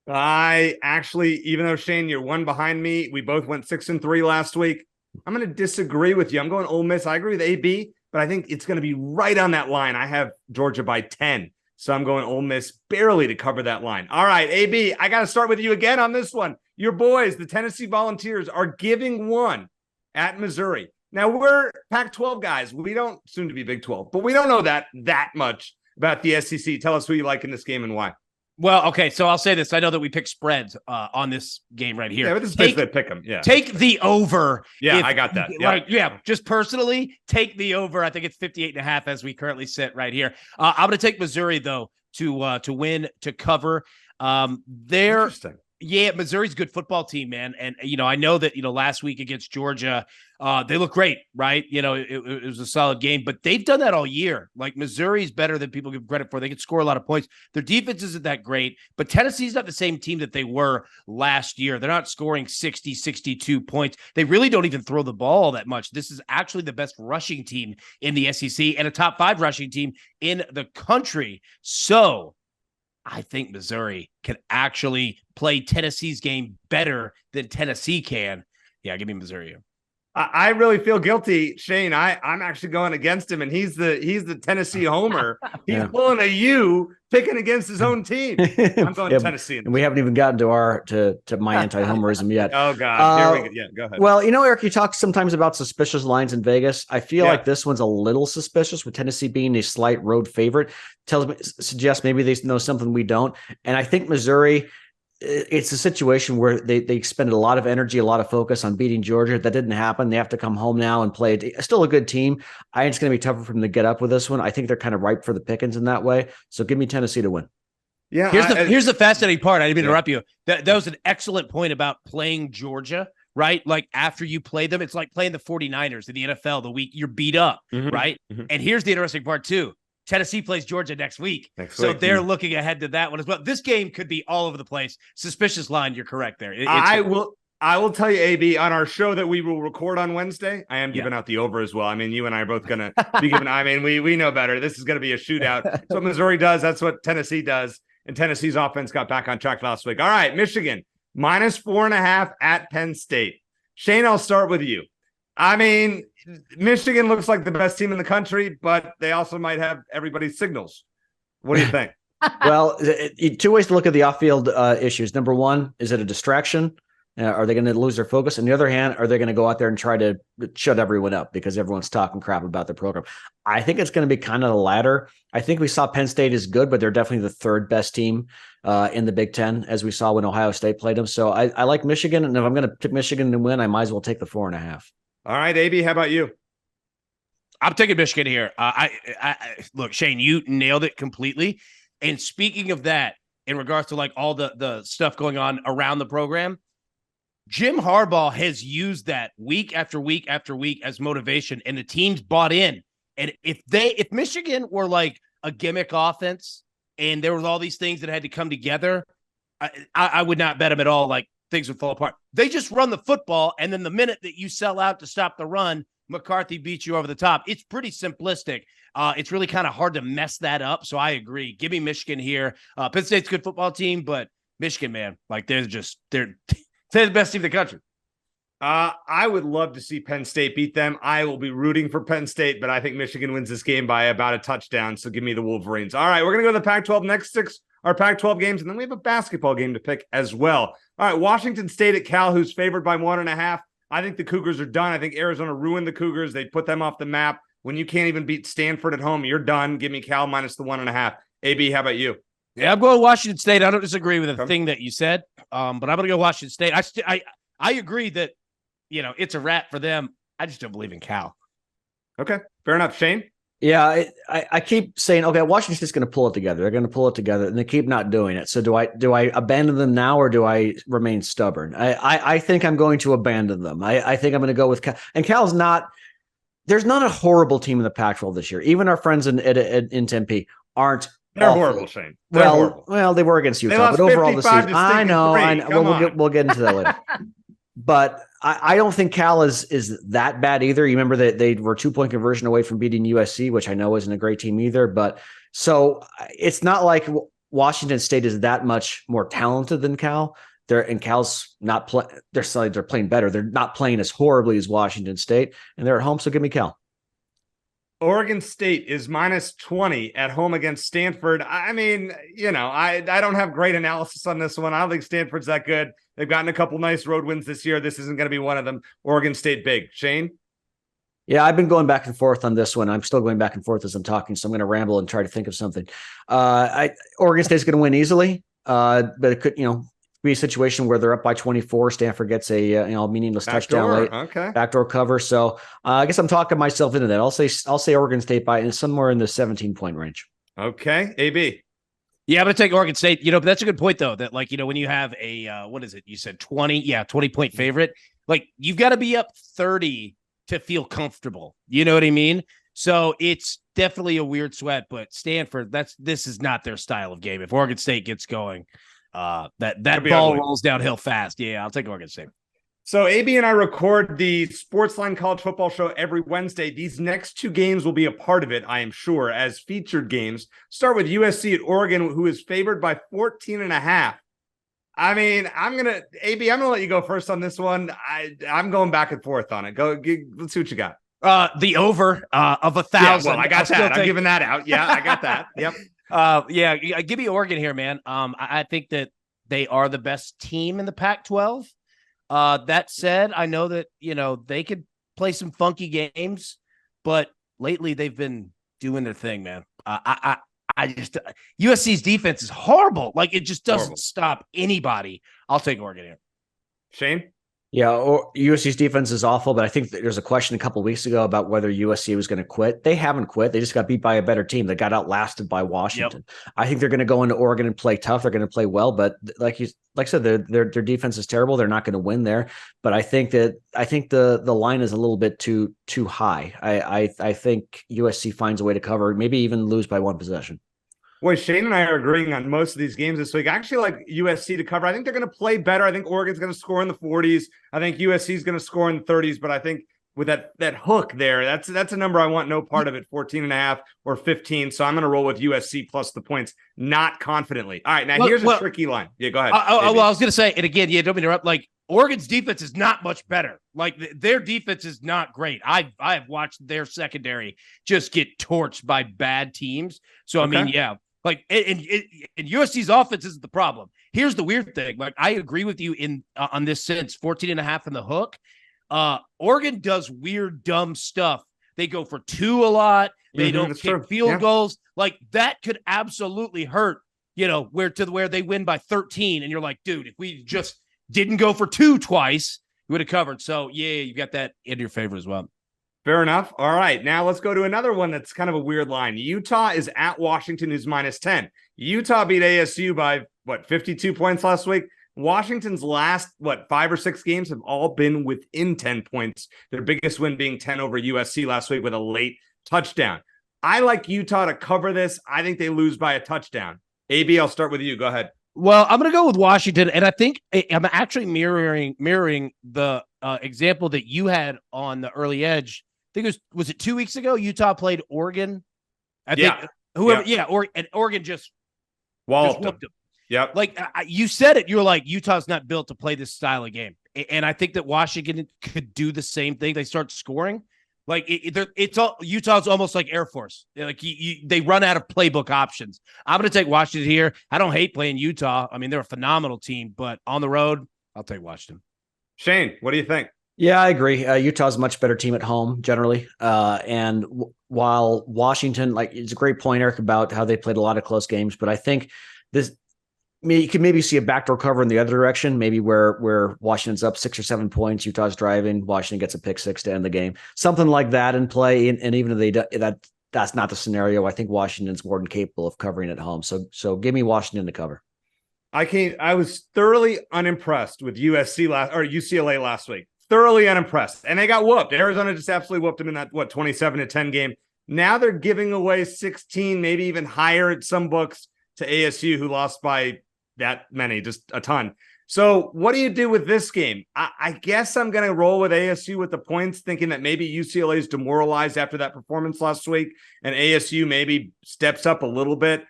I actually, even though Shane, you're one behind me, we both went 6-3 last week. I'm going to disagree with you. I'm going Ole Miss. I agree with AB, but I think it's going to be right on that line. I have Georgia by 10, so I'm going Ole Miss barely to cover that line. All right, AB, I got to start with you again on this one. Your boys, the Tennessee Volunteers, are giving 1 at Missouri. Now, we're Pac-12 guys. We don't, soon to be Big 12, but we don't know that much about the SEC. Tell us who you like in this game and why. Well, okay, so I'll say this. I know that we pick spreads on this game right here. Yeah, but this is basically pick them. Yeah. Take the over. Yeah, I got that. Yeah. Just personally, take the over. I think it's 58.5 as we currently sit right here. I'm going to take Missouri, though, to win, to cover. Interesting. Yeah, Missouri's a good football team, man. And, I know that, last week against Georgia, they look great, right? It was a solid game, but they've done that all year. Like, Missouri's better than people give credit for. They can score a lot of points. Their defense isn't that great, but Tennessee's not the same team that they were last year. They're not scoring 60, 62 points. They really don't even throw the ball that much. This is actually the best rushing team in the SEC and a top 5 rushing team in the country. So I think Missouri can actually play Tennessee's game better than Tennessee can. Yeah, give me Missouri. I really feel guilty, Shane. I'm actually going against him, and he's the Tennessee homer. He's pulling a U, picking against his own team. I'm going Tennessee, and we haven't even gotten to my anti-homerism yet. Oh God, here we go. Yeah, go ahead. Well, Eric, you talk sometimes about suspicious lines in Vegas. I feel like this one's a little suspicious, with Tennessee being a slight road favorite. Suggests maybe they know something we don't, and I think Missouri. It's a situation where they expended a lot of energy, a lot of focus on beating Georgia. That didn't happen. They have to come home now and play. Still a good team. I think it's going to be tougher for them to get up with this one. I think they're kind of ripe for the pickings in that way. So give me Tennessee to win. Yeah. Here's the fascinating part. I didn't mean to interrupt you. That was an excellent point about playing Georgia, right? Like, after you play them, it's like playing the 49ers in the NFL the week you're beat up, right? Mm-hmm. And here's the interesting part too. Tennessee plays Georgia next week. So they're looking ahead to that one as well. This game could be all over the place. Suspicious line. You're correct there. I will tell you, AB, on our show that we will record on Wednesday, I am giving out the over as well. I mean, you and I are both going to be giving, we know better. This is going to be a shootout. That's what Missouri does. That's what Tennessee does. And Tennessee's offense got back on track last week. All right, Michigan, -4.5 at Penn State. Shane, I'll start with you. I mean, Michigan looks like the best team in the country, but they also might have everybody's signals. What do you think? Well, 2 ways to look at the off-field issues. Number one, is it a distraction? Are they going to lose their focus? On the other hand, are they going to go out there and try to shut everyone up because everyone's talking crap about the program? I think it's going to be kind of the latter. I think we saw Penn State is good, but they're definitely the 3rd best team in the Big Ten, as we saw when Ohio State played them. So I like Michigan, and if I'm going to pick Michigan to win, I might as well take the 4.5. All right, AB, how about you? I'm taking Michigan here. I look, Shane, you nailed it completely. And speaking of that, in regards to like all the stuff going on around the program, Jim Harbaugh has used that week after week after week as motivation, and the team's bought in. And if Michigan were like a gimmick offense and there was all these things that had to come together, I would not bet them at all. Like, things would fall apart. They just run the football, and then the minute that you sell out to stop the run, McCarthy beats you over the top. It's pretty simplistic. It's really kind of hard to mess that up. So I agree. Give me Michigan here. Penn State's a good football team, but Michigan, man, like they're the best team in the country. I would love to see Penn State beat them. I will be rooting for Penn State, but I think Michigan wins this game by about a touchdown. So give me the Wolverines. All right, we're going to go to the Pac-12. Next 6 are Pac-12 games, and then we have a basketball game to pick as well. All right, Washington State at Cal, who's favored by 1.5. I think the Cougars are done. I think Arizona ruined the Cougars. They put them off the map. When you can't even beat Stanford at home, you're done. Give me Cal minus the 1.5. AB, how about you? Yeah, I'm going Washington State. I don't disagree with the thing that you said, but I'm going to go Washington State. I agree that, it's a wrap for them. I just don't believe in Cal. Okay, fair enough. Shane? Yeah, I keep saying, okay, Washington State's going to pull it together. They're going to pull it together, and they keep not doing it. So do I abandon them now, or do I remain stubborn? I think I'm going to abandon them. I think I'm going to go with Cal. And Cal's not – there's not a horrible team in the Pac-12 this year. Even our friends in Tempe aren't – They're horrible, Shane. They're horrible. Well, they were against Utah, but overall the season, I know. We'll get into that later. But I don't think Cal is that bad either. You remember that they were 2-point conversion away from beating USC, which I know isn't a great team either. But so it's not like Washington State is that much more talented than Cal. Cal's not playing. They're playing better. They're not playing as horribly as Washington State, and they're at home. So give me Cal. Oregon State is minus 20 at home against Stanford. I mean, I don't have great analysis on this one. I don't think Stanford's that good. They've gotten a couple nice road wins this year. This isn't going to be one of them. Oregon State big. Shane? Yeah, I've been going back and forth on this one. I'm still going back and forth as I'm talking, so I'm going to ramble and try to think of something. Oregon State's going to win easily, but it could, be a situation where they're up by 24. Stanford gets a meaningless touchdown late, backdoor cover. So I guess I'm talking myself into that. I'll say Oregon State by somewhere in the 17-point range. Okay, AB. Yeah, I'm going to take Oregon State. But that's a good point though. That when you have a what is it? You said 20-point favorite. Like you've got to be up 30 to feel comfortable. You know what I mean? So it's definitely a weird sweat. But Stanford, this is not their style of game. If Oregon State gets going. That ball ugly. rolls downhill fast. Yeah, I'll take Oregon State. So AB and I record the Sportsline College Football Show every Wednesday. These next 2 games will be a part of it, I am sure, as featured games. Start with USC at Oregon, who is favored by 14.5. I mean, I'm gonna let you go first on this one. I'm going back and forth on it. Let's see what you got. The over of 1,000. Yeah, well, I got that. I'm giving that out. Yeah, I got that. Yep. Give me Oregon here, man. I think that they are the best team in the Pac-12. That said, I know that, they could play some funky games, but lately they've been doing their thing, man. USC's defense is horrible. Like it just doesn't stop anybody. I'll take Oregon here. Shane? Yeah, or USC's defense is awful, but I think there's a question a couple of weeks ago about whether USC was going to quit. They haven't quit. They just got beat by a better team. They got outlasted by Washington. Yep. I think they're going to go into Oregon and play tough. They're going to play well, but like I said, their defense is terrible. They're not going to win there. But I think the line is a little bit too high. I think USC finds a way to cover, maybe even lose by 1 possession. Boy, Shane and I are agreeing on most of these games this week. I actually like USC to cover. I think they're going to play better. I think Oregon's going to score in the 40s. I think USC is going to score in the 30s. But I think with that hook there, that's a number I want no part of it, 14.5 or 15. So I'm going to roll with USC plus the points, not confidently. All right, now here's a tricky line. Yeah, go ahead. I was going to say, and again, don't interrupt. Like Oregon's defense is not much better. Like their defense is not great. I've watched their secondary just get torched by bad teams. So I mean, yeah. Like, and USC's offense isn't the problem. Here's the weird thing. Like, I agree with you on this sense, 14.5 in the hook. Oregon does weird, dumb stuff. They go for 2 a lot. They don't kick field goals. Like, that could absolutely hurt, where they win by 13. And you're like, dude, if we just didn't go for 2 twice, we would have covered. So, yeah, you got that in your favor as well. Fair enough. All right. Now let's go to another one that's kind of a weird line. Utah is at Washington, who's minus 10. Utah beat ASU by, 52 points last week? Washington's last, 5 or 6 games have all been within 10 points. Their biggest win being 10 over USC last week with a late touchdown. I like Utah to cover this. I think they lose by a touchdown. AB, I'll start with you. Go ahead. Well, I'm going to go with Washington, and I think I'm actually mirroring the example that you had on the early edge think was it 2 weeks ago? Utah played Oregon. I Yeah. think whoever, and Oregon just Walloped whooped them. them. Yep. Like you said it, you were like, Utah's not built to play this style of game. And I think that Washington could do the same thing. They start scoring. Like it's all Utah's almost like Air Force. Like they run out of playbook options. I'm going to take Washington here. I don't hate playing Utah. I mean, they're a phenomenal team, but on the road, I'll take Washington. Shane, what do you think? Yeah, I agree. Utah's a much better team at home generally. And while Washington, like, it's a great point, Eric, about how they played a lot of close games, but I think you could maybe see a backdoor cover in the other direction, maybe where Washington's up 6 or 7 points, Utah's driving, Washington gets a pick six to end the game, something like that in play. And even if that's not the scenario, I think Washington's more than capable of covering at home. So give me Washington to cover. I was thoroughly unimpressed with UCLA last week. Thoroughly unimpressed. And they got whooped. Arizona just absolutely whooped them in that 27-10 game. Now they're giving away 16, maybe even higher at some books to ASU, who lost by that many, just a ton. So what do you do with this game? I guess I'm going to roll with ASU with the points, thinking that maybe UCLA is demoralized after that performance last week, and ASU maybe steps up a little bit.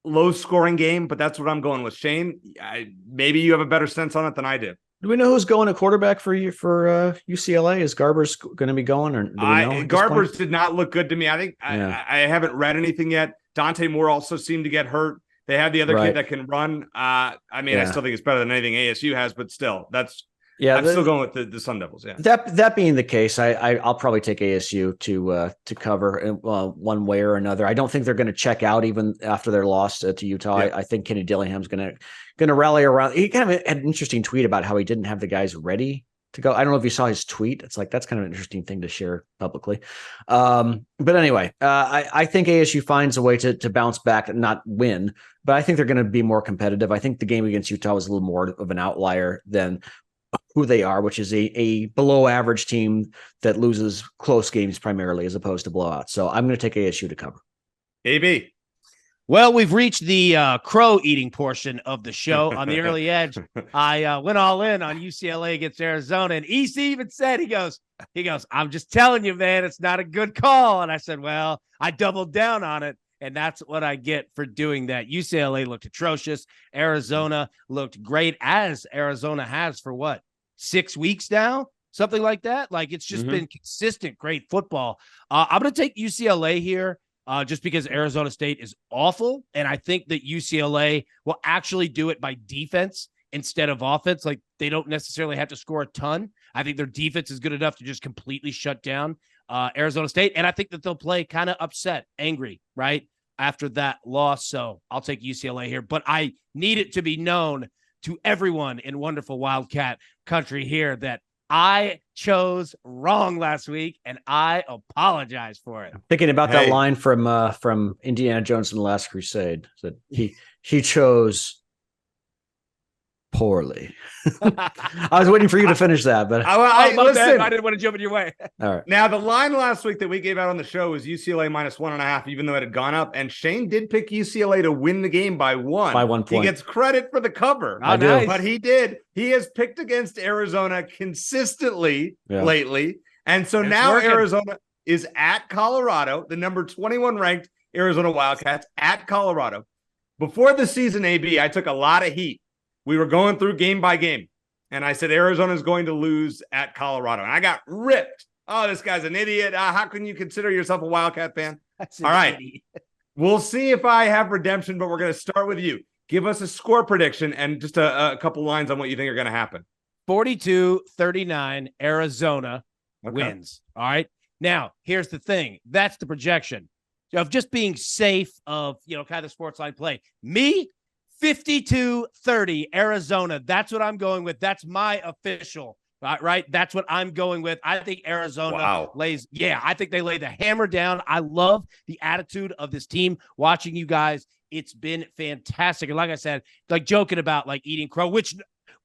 Low scoring game, but that's what I'm going with. Shane, maybe you have a better sense on it than I do. Do we know who's going to quarterback for UCLA? Is Garbers going to be going, or do we know? Garbers did not look good to me. I think I haven't read anything yet. Dante Moore also seemed to get hurt. They have the other kid that can run. I still think it's better than anything ASU has, but still, I'm still going with the Sun Devils. Yeah. That being the case, I'll probably take ASU to cover one way or another. I don't think they're going to check out even after their loss to Utah. Yeah. I think Kenny Dillingham's going to rally around. He kind of had an interesting tweet about how he didn't have the guys ready to go. I don't know if you saw his tweet. It's like, that's kind of an interesting thing to share publicly. But anyway, I think ASU finds a way to bounce back and not win, but I think they're going to be more competitive. I think the game against Utah was a little more of an outlier than who they are, which is a below average team that loses close games primarily as opposed to blowouts. So I'm going to take ASU to cover. AB. Well, we've reached the crow eating portion of the show on the early edge. I went all in on UCLA against Arizona, and EC even said, he goes, I'm just telling you, man, it's not a good call. And I said, well, I doubled down on it, and that's what I get for doing that. UCLA looked atrocious. Arizona looked great, as Arizona has for 6 weeks now, something like that. Like, it's just been consistent, great football. I'm going to take UCLA here. Just because Arizona State is awful. And I think that UCLA will actually do it by defense instead of offense. Like, they don't necessarily have to score a ton. I think their defense is good enough to just completely shut down Arizona State. And I think that they'll play kind of upset, angry, right, after that loss. So I'll take UCLA here. But I need it to be known to everyone in wonderful Wildcat country here that I chose wrong last week, and I apologize for it. Thinking about that line from Indiana Jones and the Last Crusade, that he chose poorly. I was waiting for you to finish that, but listen, I didn't want to jump in your way. All right. Now, the line last week that we gave out on the show was UCLA -1.5, even though it had gone up. And Shane did pick UCLA to win the game by 1. By 1 point. He gets credit for the cover. I do. Nice. But he did. He has picked against Arizona consistently lately. And so now Arizona is at Colorado, the number 21 ranked Arizona Wildcats at Colorado. Before the season, AB, I took a lot of heat. We were going through game by game, and I said Arizona is going to lose at Colorado, and I got ripped. Oh, this guy's an idiot. How can you consider yourself a Wildcat fan? All right. We'll see if I have redemption, but we're going to start with you. Give us a score prediction and just a couple lines on what you think are going to happen. 42-39, Arizona wins. All right. Now, here's the thing. That's the projection of just being safe of, kind of sports line play. Me, 52-30 Arizona. That's what I'm going with. That's my official, right? That's what I'm going with. I think Arizona lays. Yeah, I think they lay the hammer down. I love the attitude of this team. Watching you guys, it's been fantastic. And like I said, like joking about like eating crow, which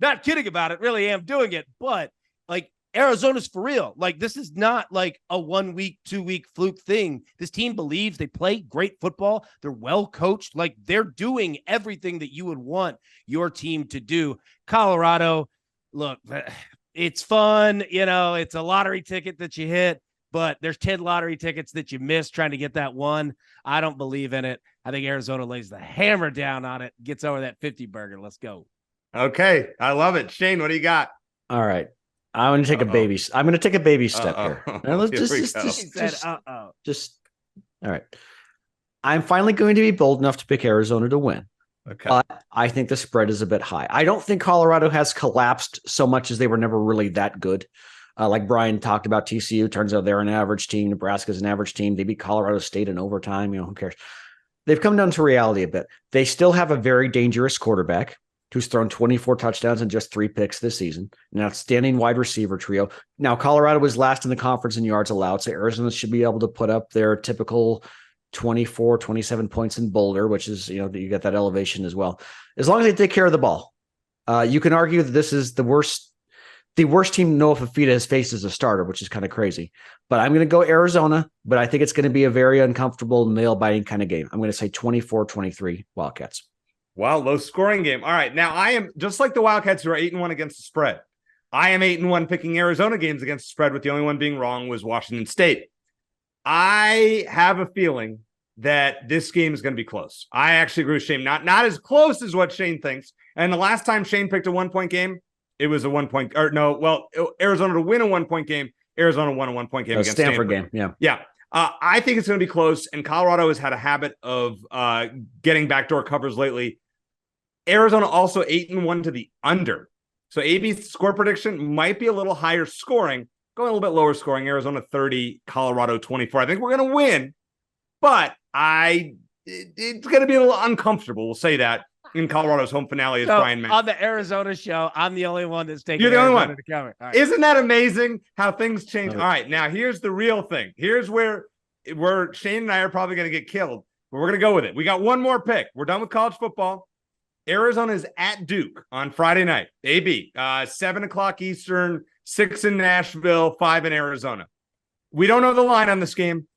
not kidding about it, really am doing it. But like Arizona's for real. Like, this is not like a 1 week, 2 week fluke thing. This team believes they play great football. They're well coached. Like, they're doing everything that you would want your team to do. Colorado, look, it's fun. It's a lottery ticket that you hit, but there's 10 lottery tickets that you missed trying to get that one. I don't believe in it. I think Arizona lays the hammer down on it, gets over that 50 burger. Let's go. Okay. I love it. Shane, what do you got? All right. I'm going to take I'm going to take a baby step here. Now, let's just all right. I'm finally going to be bold enough to pick Arizona to win. Okay. But I think the spread is a bit high. I don't think Colorado has collapsed so much as they were never really that good. Like Brian talked about, TCU, turns out they're an average team. Nebraska's an average team. They beat Colorado State in overtime. Who cares? They've come down to reality a bit. They still have a very dangerous quarterback who's thrown 24 touchdowns and just 3 picks this season. An outstanding wide receiver trio. Now, Colorado was last in the conference in yards allowed, so Arizona should be able to put up their typical 24, 27 points in Boulder, which is, you get that elevation as well. As long as they take care of the ball. You can argue that this is the worst team Noah Fafita has faced as a starter, which is kind of crazy. But I'm going to go Arizona, but I think it's going to be a very uncomfortable, nail-biting kind of game. I'm going to say 24-23 Wildcats. Wow, low scoring game. All right. Now, I am just like the Wildcats who are 8-1 against the spread. I am 8-1 picking Arizona games against the spread, with the only one being wrong was Washington State. I have a feeling that this game is going to be close. I actually agree with Shane. Not as close as what Shane thinks. And the last time Shane picked a 1-point game, it was a 1-point, or no, well, Arizona to win a 1-point game. Arizona won a 1-point game against Stanford. Game. Yeah. Yeah. I think it's going to be close, and Colorado has had a habit of getting backdoor covers lately. Arizona also 8-1 to the under. So AB's score prediction might be a little higher scoring, going a little bit lower scoring. Arizona 30, Colorado 24. I think we're going to win, but it's going to be a little uncomfortable. We'll say that in Colorado's home finale, as Brian mentioned. On the Arizona show, I'm the only one that's taking You're the Arizona only one to cover. All right. Isn't that amazing how things change? All right, now here's the real thing. Here's where Shane and I are probably going to get killed, but we're going to go with it. We got one more pick. We're done with college football. Arizona is at Duke on Friday night. AB, 7:00 Eastern, 6 in Nashville, 5 in Arizona. We don't know the line on this game.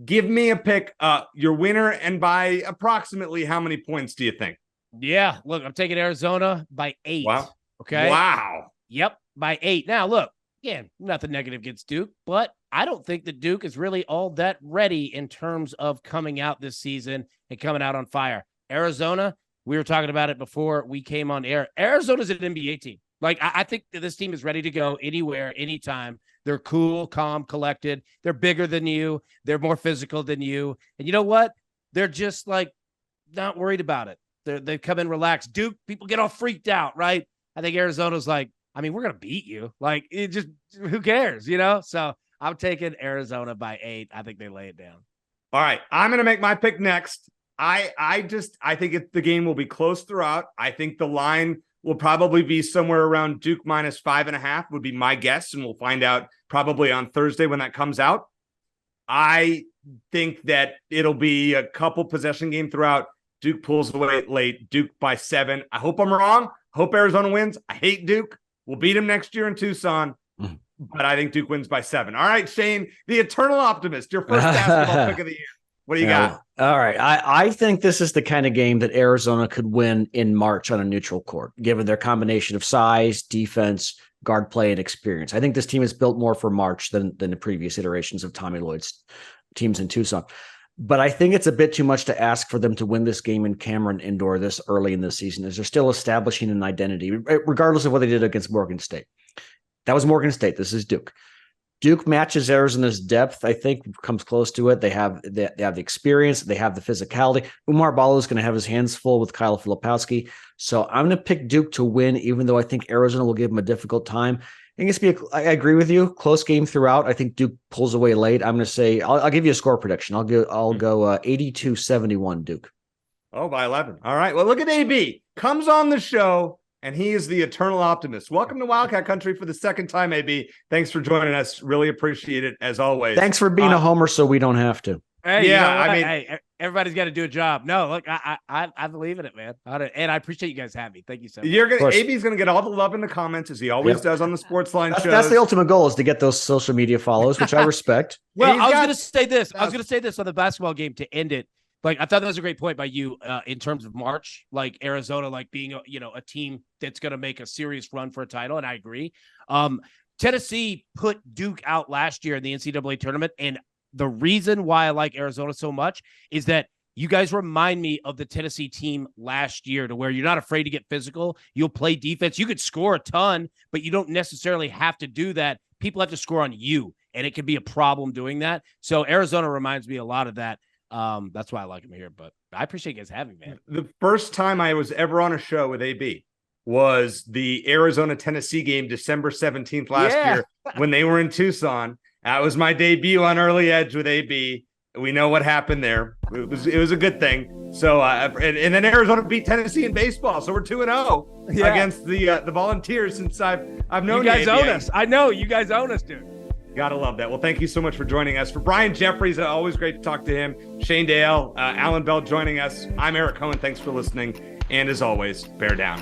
Give me a pick, your winner, and by approximately how many points do you think? Yeah, look, I'm taking Arizona by 8. Wow. Okay. Wow. Yep, by 8. Now, look, again, nothing negative against Duke, but I don't think that Duke is really all that ready in terms of coming out this season and coming out on fire. Arizona, we were talking about it before we came on air. Arizona's an NBA team. Like, I think that this team is ready to go anywhere, anytime. They're cool, calm, collected. They're bigger than you. They're more physical than you. And you know what? They're just, like, not worried about it. They come in relaxed. Duke, people get all freaked out, right? I think Arizona's like, we're going to beat you. Like, it just, who cares, So I'm taking Arizona by 8. I think they lay it down. All right. I'm going to make my pick next. I think the game will be close throughout. I think the line will probably be somewhere around Duke minus 5.5 would be my guess. And we'll find out probably on Thursday when that comes out. I think that it'll be a couple possession game throughout. Duke pulls away late. Duke by 7. I hope I'm wrong. Hope Arizona wins. I hate Duke. We'll beat him next year in Tucson. But I think Duke wins by 7. All right, Shane, the eternal optimist, your first basketball pick of the year. What do you got? All right. I think this is the kind of game that Arizona could win in March on a neutral court, given their combination of size, defense, guard play, and experience. I think this team is built more for March than the previous iterations of Tommy Lloyd's teams in Tucson. But I think it's a bit too much to ask for them to win this game in Cameron Indoor this early in the season, as they're still establishing an identity, regardless of what they did against Morgan State. That was Morgan State. This is Duke. Duke matches Arizona's depth, I think, comes close to it. They have the experience. They have the physicality. Umar Balo is going to have his hands full with Kyle Filipowski. So I'm going to pick Duke to win, even though I think Arizona will give him a difficult time. I agree with you. Close game throughout. I think Duke pulls away late. I'm going to say, I'll give you a score prediction. I'll go 82-71 Duke. Oh, by 11. All right. Well, look at AB. Comes on the show. And he is the eternal optimist. Welcome to Wildcat Country for the second time, AB. Thanks for joining us. Really appreciate it, as always. Thanks for being a homer so we don't have to. Hey, hey, everybody's got to do a job. No, look, I believe in it, man. And I appreciate you guys having me. Thank you so much. AB's going to get all the love in the comments, as he always does on the Sportsline shows. That's the ultimate goal, is to get those social media follows, which I respect. Well, I was going to say this. I was going to say this on the basketball game to end it. Like, I thought that was a great point by you in terms of March, like Arizona, like being a team that's going to make a serious run for a title. And I agree. To Tennessee put Duke out last year in the NCAA tournament. And the reason why I like Arizona so much is that you guys remind me of the Tennessee team last year, to where you're not afraid to get physical. You'll play defense. You could score a ton, but you don't necessarily have to do that. People have to score on you, and it can be a problem doing that. So Arizona reminds me a lot of that. That's why I like him here, but I appreciate you guys having me, man. The first time I was ever on a show with AB was the Arizona-Tennessee game, December 17th last year, when they were in Tucson. That was my debut on Early Edge with AB. We know what happened there. It was a good thing. So and then Arizona beat Tennessee in baseball. So we're 2-0 against the Volunteers since I've known you guys. ABA. Own us. I know you guys own us, dude. Gotta love that. Well, thank you so much for joining us. For Brian Jeffries, always great to talk to him. Shane Dale, Alan Bell joining us. I'm Eric Cohen. Thanks for listening. And as always, bear down.